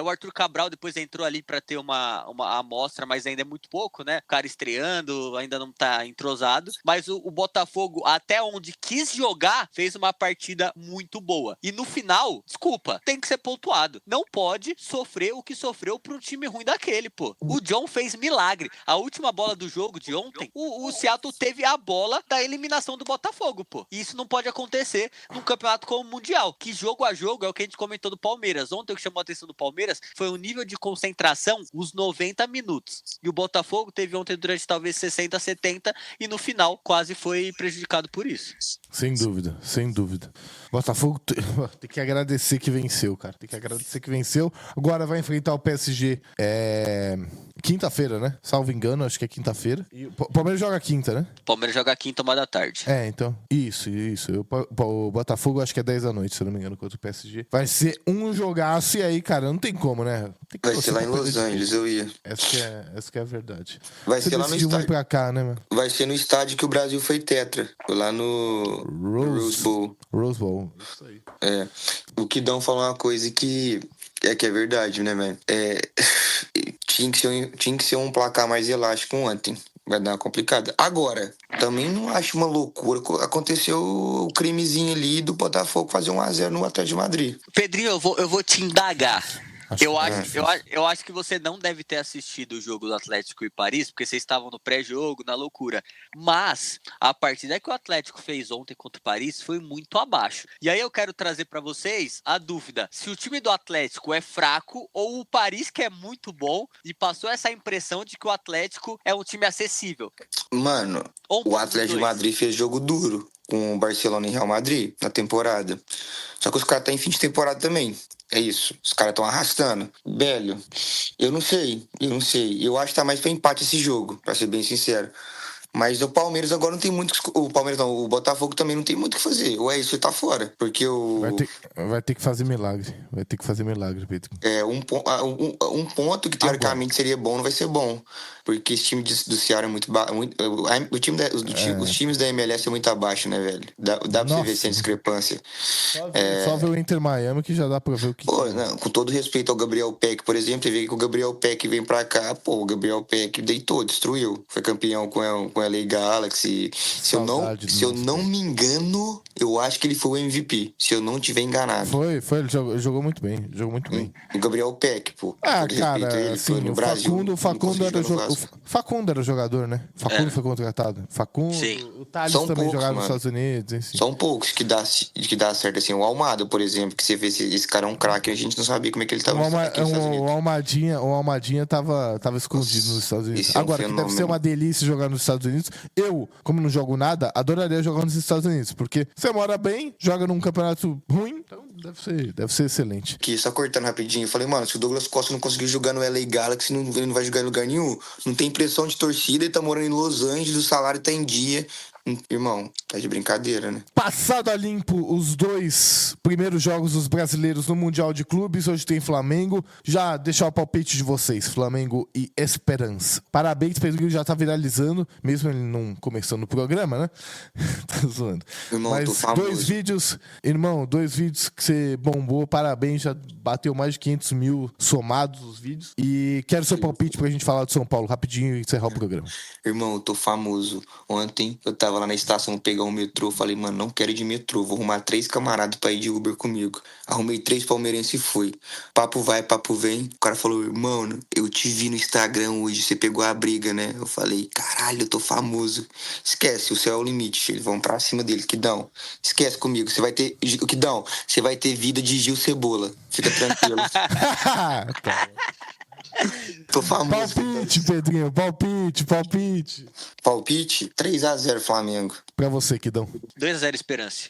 O Arthur Cabral depois entrou ali para ter uma amostra, mas ainda é muito pouco, né? O cara estreando, ainda não tá entrosado. Mas o Botafogo, até onde quis jogar, fez uma partida muito boa. E no final, desculpa, tem que ser pontuado. Não pode sofrer o que sofreu para um time ruim daquele, pô. O John fez milagre. A última bola do jogo de ontem, o Seattle teve a bola da eliminação do Botafogo, pô. E isso não pode acontecer num campeonato como o Mundial, que jogo a jogo é o que a gente comentou do Palmeiras. Ontem o que chamou a atenção do Palmeiras foi o nível de concentração, os 90 minutos. E o Botafogo teve ontem durante talvez 60, 70 e no final quase foi prejudicado por isso. Sem dúvida. Botafogo tem que agradecer que venceu, cara. Agora vai enfrentar o PSG quinta-feira, né? Salvo engano, acho que é quinta-feira. E o Palmeiras joga quinta, né? O Palmeiras joga quinta, 1h da tarde. Então. Isso. O Botafogo acho que é 10 da noite, se eu não me engano, contra o PSG. Vai ser um jogaço e aí, cara, não tem como, né? Vai ser lá em Los Angeles, eu ia. Essa que é a verdade. Vai ser lá no estádio. Pra cá, né, mano? Vai ser no estádio que o Brasil foi tetra. Lá no Rose Bowl. Rose Bowl. Isso aí. O Kidão falou uma coisa que é verdade, né, velho? Tinha que ser um placar mais elástico ontem. Vai dar uma complicada. Agora, também não acho uma loucura. Aconteceu o crimezinho ali do Botafogo fazer 1-0 no Atlético de Madrid. Pedrinho, eu vou te indagar. Eu acho que você não deve ter assistido o jogo do Atlético e Paris, porque vocês estavam no pré-jogo, na loucura. Mas a partida que o Atlético fez ontem contra o Paris foi muito abaixo. E aí eu quero trazer para vocês a dúvida: se o time do Atlético é fraco ou o Paris que é muito bom e passou essa impressão de que o Atlético é um time acessível. Mano, o Atlético de Madrid fez jogo duro com o Barcelona e Real Madrid na temporada. Só que os caras estão em fim de temporada também. É isso. Os caras estão arrastando. Velho, eu não sei. Eu acho que tá mais pra empate esse jogo, pra ser bem sincero. Mas o Palmeiras agora não tem muito. O Palmeiras não, o Botafogo também não tem muito o que fazer. O Edson tá fora. Porque o. Vai ter que fazer milagre. Vai ter que fazer milagre, Pedro. Um ponto que teoricamente seria bom não vai ser bom. Porque esse time do Ceará é muito baixo. Os times da MLS é muito abaixo, né, velho? Dá pra você ver essa discrepância. Só ver o Inter Miami que já dá pra ver o que. Pô, não, com todo respeito ao Gabriel Peck, por exemplo, você vê que o Gabriel Peck vem pra cá, pô, o Gabriel Peck deitou, destruiu. Foi campeão com a LA Galaxy. Se eu não me engano, eu acho que ele foi o MVP. Se eu não tiver enganado. Foi, ele jogou muito bem. O Gabriel Peck, pô. Cara, ele assim, no Brasil. Facundo era jogador, né? Facundo foi contratado. Facundo, sim. O Thales São também poucos, jogava mano. nos Estados Unidos, enfim. São poucos que dá certo, assim. O Almada, por exemplo, que você vê esse cara é um craque, a gente não sabia como é que ele tava aqui nos Estados Unidos. O Almadinha tava escondido nos Estados Unidos. Agora, que deve ser uma delícia jogar nos Estados Unidos. Eu, como não jogo nada, adoraria jogar nos Estados Unidos, porque você mora bem, joga num campeonato ruim, então deve ser excelente. Aqui, só cortando rapidinho, eu falei, mano, se o Douglas Costa não conseguiu jogar no LA Galaxy, ele não vai jogar em lugar nenhum. Não tem pressão de torcida, ele tá morando em Los Angeles, o salário tá em dia. Irmão, tá de brincadeira, né? Passado a limpo os 2 primeiros jogos dos brasileiros no Mundial de Clubes, hoje tem Flamengo. Já deixar o palpite de vocês, Flamengo e Esperança. Parabéns, Pedro, já tá viralizando, mesmo ele não começando o programa, né? Tá zoando. Irmão, mas 2 vídeos, irmão, 2 vídeos que você bombou, parabéns, já bateu mais de 500 mil somados os vídeos. E quero seu palpite pra gente falar do São Paulo rapidinho e encerrar o programa. Irmão, eu tô famoso. Ontem eu tava lá na estação pegar um metrô, falei, mano, não quero ir de metrô, vou arrumar 3 camaradas pra ir de Uber comigo. Arrumei 3 palmeirenses e fui. Papo vai, papo vem. O cara falou, mano, eu te vi no Instagram hoje, você pegou a briga, né? Eu falei, caralho, eu tô famoso. Esquece, o céu é o limite, eles vão pra cima deles, Kidão. Esquece comigo, você vai ter, Kidão, você vai ter vida de Gil Cebola. Fica tranquilo. Tô famoso. Palpite, Pedrinho, palpite. Palpite, 3-0 Flamengo. Pra você, Kidão. 2-0 Esperança.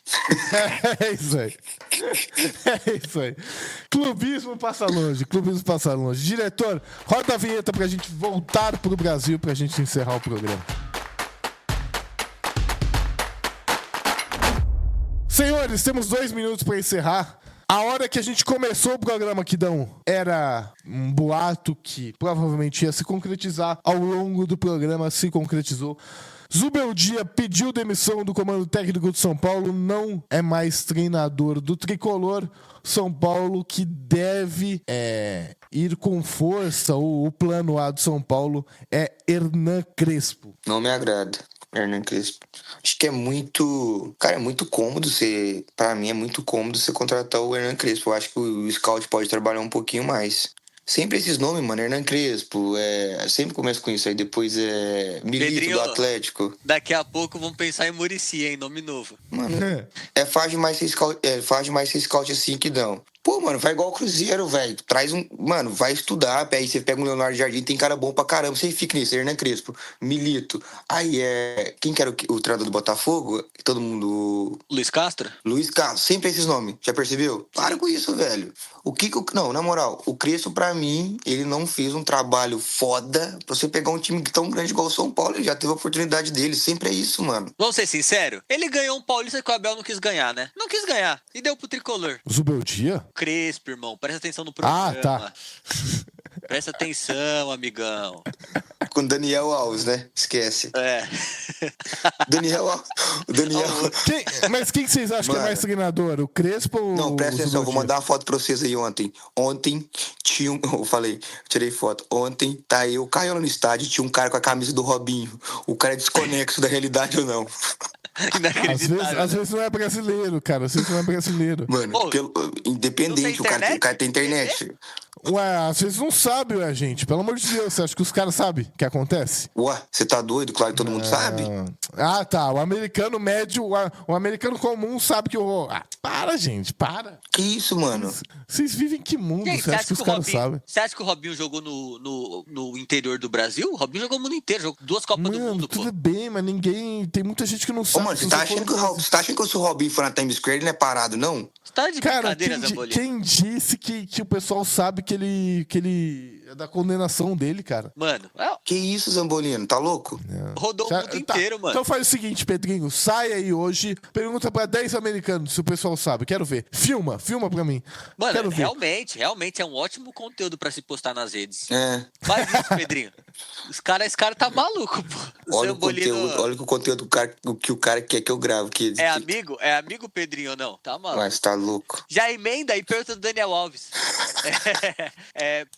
É isso aí. Clubismo passa longe. Diretor, roda a vinheta pra gente voltar pro Brasil, pra gente encerrar o programa. Senhores, temos 2 minutos pra encerrar. A hora que a gente começou o programa, Kidão, era um boato que provavelmente ia se concretizar. Ao longo do programa se concretizou. Zubeldia pediu demissão do comando técnico de São Paulo, não é mais treinador do Tricolor. São Paulo que deve ir com força. O plano A do São Paulo é Hernan Crespo. Não me agrada. Hernan Crespo. Acho que é muito... Cara, é muito cômodo você... Pra mim é muito cômodo você contratar o Hernan Crespo. Eu acho que o scout pode trabalhar um pouquinho mais. Sempre esses nomes, mano. Hernan Crespo. Sempre começa com isso. Aí depois Milito Pedrinho, do Atlético. Daqui a pouco vamos pensar em Muricy, hein? Nome novo. Mano, é fácil demais ser scout assim que dão. Pô, mano, vai igual o Cruzeiro, velho. Traz um... Mano, vai estudar. Aí você pega um Leonardo Jardim, tem cara bom pra caramba. Você fica nisso, Hernan Crespo, Milito. Aí Quem que era o treinador do Botafogo? Todo mundo... Luiz Castro? Luiz Castro. Sempre esses nomes. Já percebeu? Para com isso, velho. Não, na moral, o Crespo, pra mim, ele não fez um trabalho foda pra você pegar um time tão grande igual o São Paulo. Ele já teve a oportunidade dele. Sempre é isso, mano. Vamos ser sinceros? Ele ganhou um Paulista que o Abel não quis ganhar, né? Não quis ganhar. E deu pro Tricolor. Zubeldia? Crespo, irmão. Presta atenção no programa. Ah, tá. Presta atenção, amigão. Com Daniel Alves, né? Esquece. Daniel Alves. Mas quem vocês acham que é mais treinador? O Crespo ou Não, presta atenção. Vou mandar uma foto pra vocês aí ontem. Ontem tinha tirei foto. Ontem tá eu, Caio no estádio, tinha um cara com a camisa do Robinho. O cara é desconexo da realidade ou não? Às vezes não é brasileiro, cara. Às vezes não é brasileiro. Mano, independente, o cara tem internet. Ué, às vezes não sabe, gente. Pelo amor de Deus, você acha que os caras sabem o que acontece? Ué, você tá doido? Claro que todo mundo sabe. Ah, tá. O americano médio, o americano comum sabe que o... para, gente, para. Que isso, mano? Vocês vivem em que mundo? Você acha que os caras sabem? Você acha que o Robinho jogou no interior do Brasil? O Robinho jogou o mundo inteiro, jogou 2 Copas do Mundo, pô. Tudo bem, mas tem muita gente que não sabe. Ô, mano, você tá achando que se o Robinho for na Times Square, ele não é parado, não? Você tá de brincadeira, cara, Zamboli? quem disse que o pessoal sabe que ele É da condenação dele, cara. Mano, Que isso, Zambolino? Tá louco? rodou o Tá, mundo inteiro, mano. Então faz o seguinte, Pedrinho, sai aí hoje, pergunta pra 10 americanos se o pessoal sabe. Quero ver. Filma pra mim. Mano, Quero ver. realmente é um ótimo conteúdo pra se postar nas redes. É. Faz isso, Pedrinho. Esse cara tá maluco, pô. Olha Zambolino olha o conteúdo que o cara quer que eu gravo. é amigo, Pedrinho, ou não? Tá maluco. Mas tá louco. Já emenda e pergunta do Daniel Alves.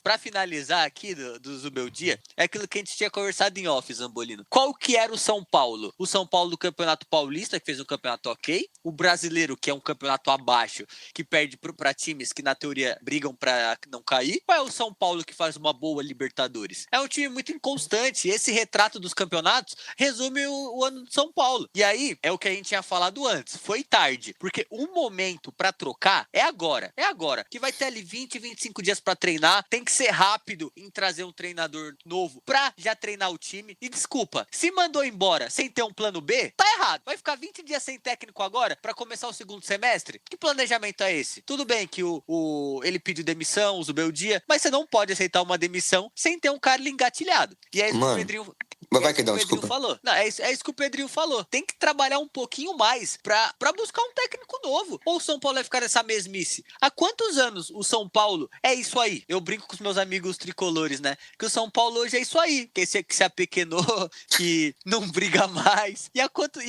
Pra finalizar aqui do meu dia, é aquilo que a gente tinha conversado em off, Zambolino. Qual que era o São Paulo? O São Paulo do Campeonato Paulista, que fez um campeonato ok. O brasileiro, que é um campeonato abaixo, que perde pra times que, na teoria, brigam pra não cair. Ou é o São Paulo que faz uma boa Libertadores? É um time muito inconstante. Esse retrato dos campeonatos resume o ano do São Paulo. E aí, é o que a gente tinha falado antes. Foi tarde. Porque o momento pra trocar é agora. É agora. Que vai ter ali 20, 25 dias pra treinar. Tem que ser rápido em trazer um treinador novo pra já treinar o time. E desculpa, se mandou embora sem ter um plano B, tá errado. Vai ficar 20 dias sem técnico agora pra começar o segundo semestre? Que planejamento é esse? Tudo bem que ele pediu demissão, o Zubeldia, mas você não pode aceitar uma demissão sem ter um cara engatilhado. E é isso que o Pedrinho... Mas vai que dar, o Pedrinho desculpa. falou. Não, é isso que o Pedrinho falou. Tem que trabalhar um pouquinho mais pra buscar um técnico novo. Ou o São Paulo vai ficar nessa mesmice? Há quantos anos o São Paulo é isso aí? Eu brinco com os meus amigos tricolores, né? Que o São Paulo hoje é isso aí. Que se apequenou, que não briga mais. E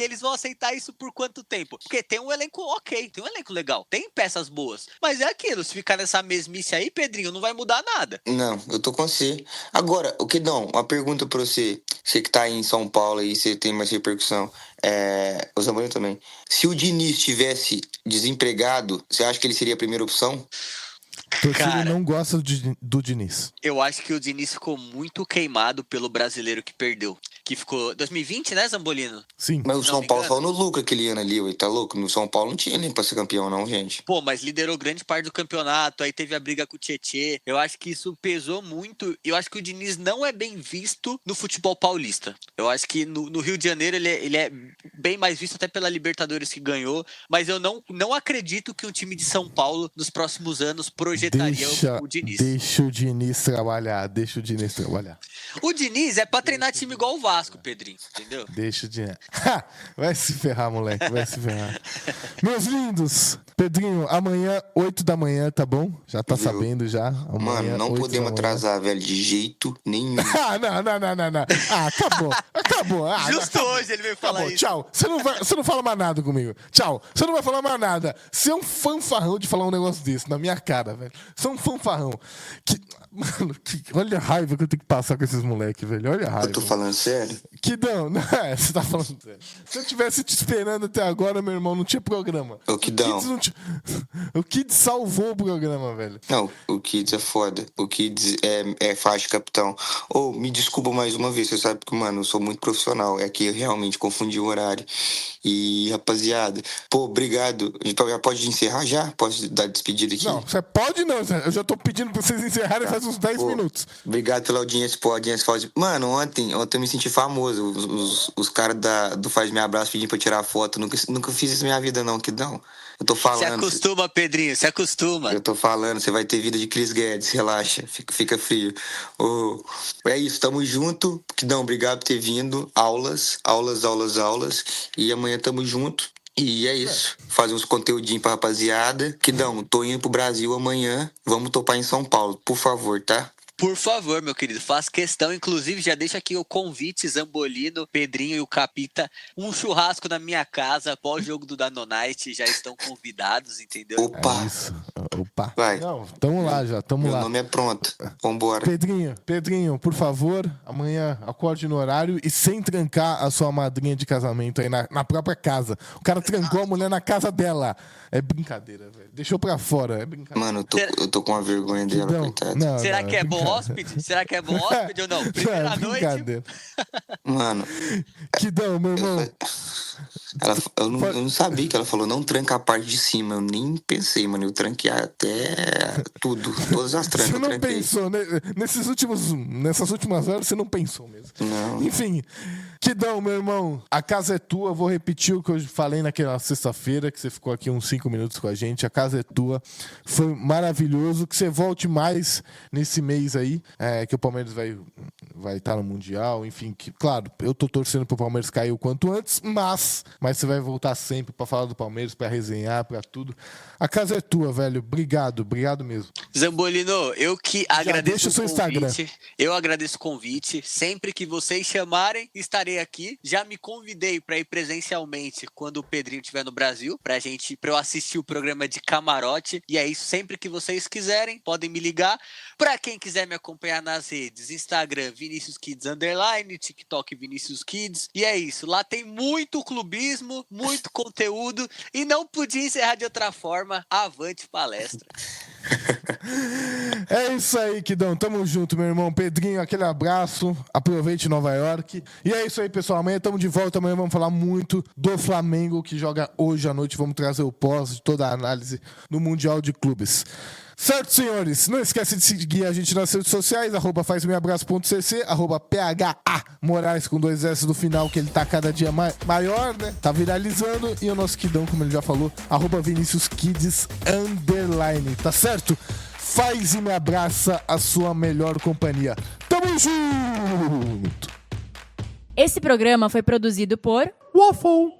eles vão aceitar isso por quanto tempo? Porque tem um elenco ok, tem um elenco legal, tem peças boas. Mas é aquilo, se ficar nessa mesmice aí, Pedrinho, não vai mudar nada. Não, eu tô com você. Agora, o que não? Uma pergunta pra você. Você que tá aí em São Paulo aí, você tem mais repercussão. O Zambolino também. Se o Diniz tivesse desempregado, você acha que ele seria a primeira opção? Torcida Cara, não gosta do Diniz. eu acho que o Diniz ficou muito queimado pelo brasileiro que perdeu. Que ficou 2020, né, Zambolino? Sim. Mas o Não São me Paulo engano. só no lucro aquele ano ali, ué, tá louco? No São Paulo não tinha nem pra ser campeão, não, gente. Pô, mas liderou grande parte do campeonato, aí teve a briga com o Tietê. Eu acho que isso pesou muito. Eu acho que o Diniz não é bem visto no futebol paulista. Eu acho que no Rio de Janeiro ele é bem mais visto até pela Libertadores que ganhou. Mas eu não acredito que um time de São Paulo, nos próximos anos, projetaria o Diniz. Deixa o Diniz trabalhar. O Diniz é pra treinar time igual o Vasco, Pedrinho. Entendeu? Deixa o Diniz. Vai se ferrar, moleque. Vai se ferrar. Meus lindos, Pedrinho, amanhã, 8 da manhã, tá bom? Já tá Viu? sabendo já. Amanhã, Mano, não 8 podemos da manhã. atrasar, velho, de jeito nenhum. Não. Ah, acabou. Ah, Justo acabou. hoje ele veio falar Acabou, isso. tchau. Você não fala mais nada comigo. Tchau. Você não vai falar mais nada. Você é um fanfarrão de falar um negócio desse na minha cara, velho. Você é um fanfarrão. Mano, olha a raiva que eu tenho que passar com esses moleques, velho. Olha a raiva. Eu tô falando sério? Que não, você tá falando sério. Se eu tivesse te esperando até agora, meu irmão, não tinha programa. Ô, Kidão. O Kids salvou o programa, velho. Não, o Kids é foda. O Kids é faixa capitão. Ô, me desculpa mais uma vez, você sabe que, mano, eu sou muito profissional. É que eu realmente confundi o horário. E, rapaziada, pô, obrigado. A gente já pode encerrar já? Posso dar despedida aqui? Não, você pode não, Zé. Eu já tô pedindo pra vocês encerrarem faz uns 10 Pô, minutos. Obrigado pela audiência, pô. A audiência faz... Mano, ontem eu me senti famoso. Os caras do Faz Me Abraço pedindo pra eu tirar foto. Nunca fiz isso na minha vida, não, Kidão. Eu tô Se falando. acostuma, Pedrinho, se acostuma. Eu tô falando, você vai ter vida de Chris Guedes, relaxa, fica frio. É isso, tamo junto. Kidão, obrigado por ter vindo. Aulas. E amanhã tamo junto. E é isso. Fazer uns conteúdinhos pra rapaziada. Kidão, tô indo pro Brasil amanhã. Vamos topar em São Paulo, por favor, tá? Por favor, meu querido, faz questão. Inclusive, já deixa aqui o convite, Zambolino, Pedrinho e o Capita. Um churrasco na minha casa após o jogo do Danonite. Já estão convidados, entendeu? Opa, É isso. Opa. Vai. Não, tamo lá já, tamo meu lá. nome é pronto. Vambora. Pedrinho, por favor, amanhã acorde no horário e sem trancar a sua madrinha de casamento aí na própria casa. O cara trancou a mulher na casa dela. É brincadeira, velho. Deixou pra fora, é brincadeira. Mano, eu tô com uma vergonha dela, Não, coitada. não, Será não, que é bom brincadeira. hóspede? Será que é bom hóspede ou não? Primeira É noite. brincadeira. Mano, Kidão, meu irmão. eu não sabia que ela falou não tranca a parte de cima. Eu nem pensei, mano. Eu tranquei até tudo. Todas as trancas Você eu não tranquei. pensou, né? Nessas últimas horas, você não pensou mesmo. Não. Enfim, Kidão, meu irmão, a casa é tua. Vou repetir o que eu falei naquela sexta-feira, que você ficou aqui uns 5 minutos com a gente. A casa é tua. Foi maravilhoso. Que você volte mais nesse mês aí, que o Palmeiras vai estar no Mundial. Enfim, que, claro, eu tô torcendo pro Palmeiras cair o quanto antes, mas você vai voltar sempre pra falar do Palmeiras, pra resenhar, pra tudo. A casa é tua, velho. Obrigado mesmo. Zambolino, eu que agradeço deixa o seu convite. Eu agradeço o convite. Sempre que vocês chamarem, estarei aqui. Já me convidei para ir presencialmente quando o Pedrinho estiver no Brasil, para eu assistir o programa de camarote. E é isso. Sempre que vocês quiserem, podem me ligar. Para quem quiser me acompanhar nas redes, Instagram, Vinicius Kids _, TikTok Vinicius Kids. E é isso. Lá tem muito clubismo, muito conteúdo. E não podia encerrar de outra forma. Avante palestra. É isso aí, Kidão. Tamo junto, meu irmão. Pedrinho, aquele abraço. Aproveite Nova York. E é isso aí, pessoal. Amanhã tamo de volta. Amanhã vamos falar muito do Flamengo, que joga hoje à noite. Vamos trazer o pós de toda a análise do Mundial de Clubes. Certo, senhores? Não esquece de seguir a gente nas redes sociais, @fazmeabraço.cc, @PHA Moraes com 2 S no final, que ele tá cada dia maior, né? Tá viralizando. E o nosso Kidão, como ele já falou, @Vinicius Kids _, tá certo? Faz e me abraça, a sua melhor companhia. Tamo junto! Esse programa foi produzido por Waffle.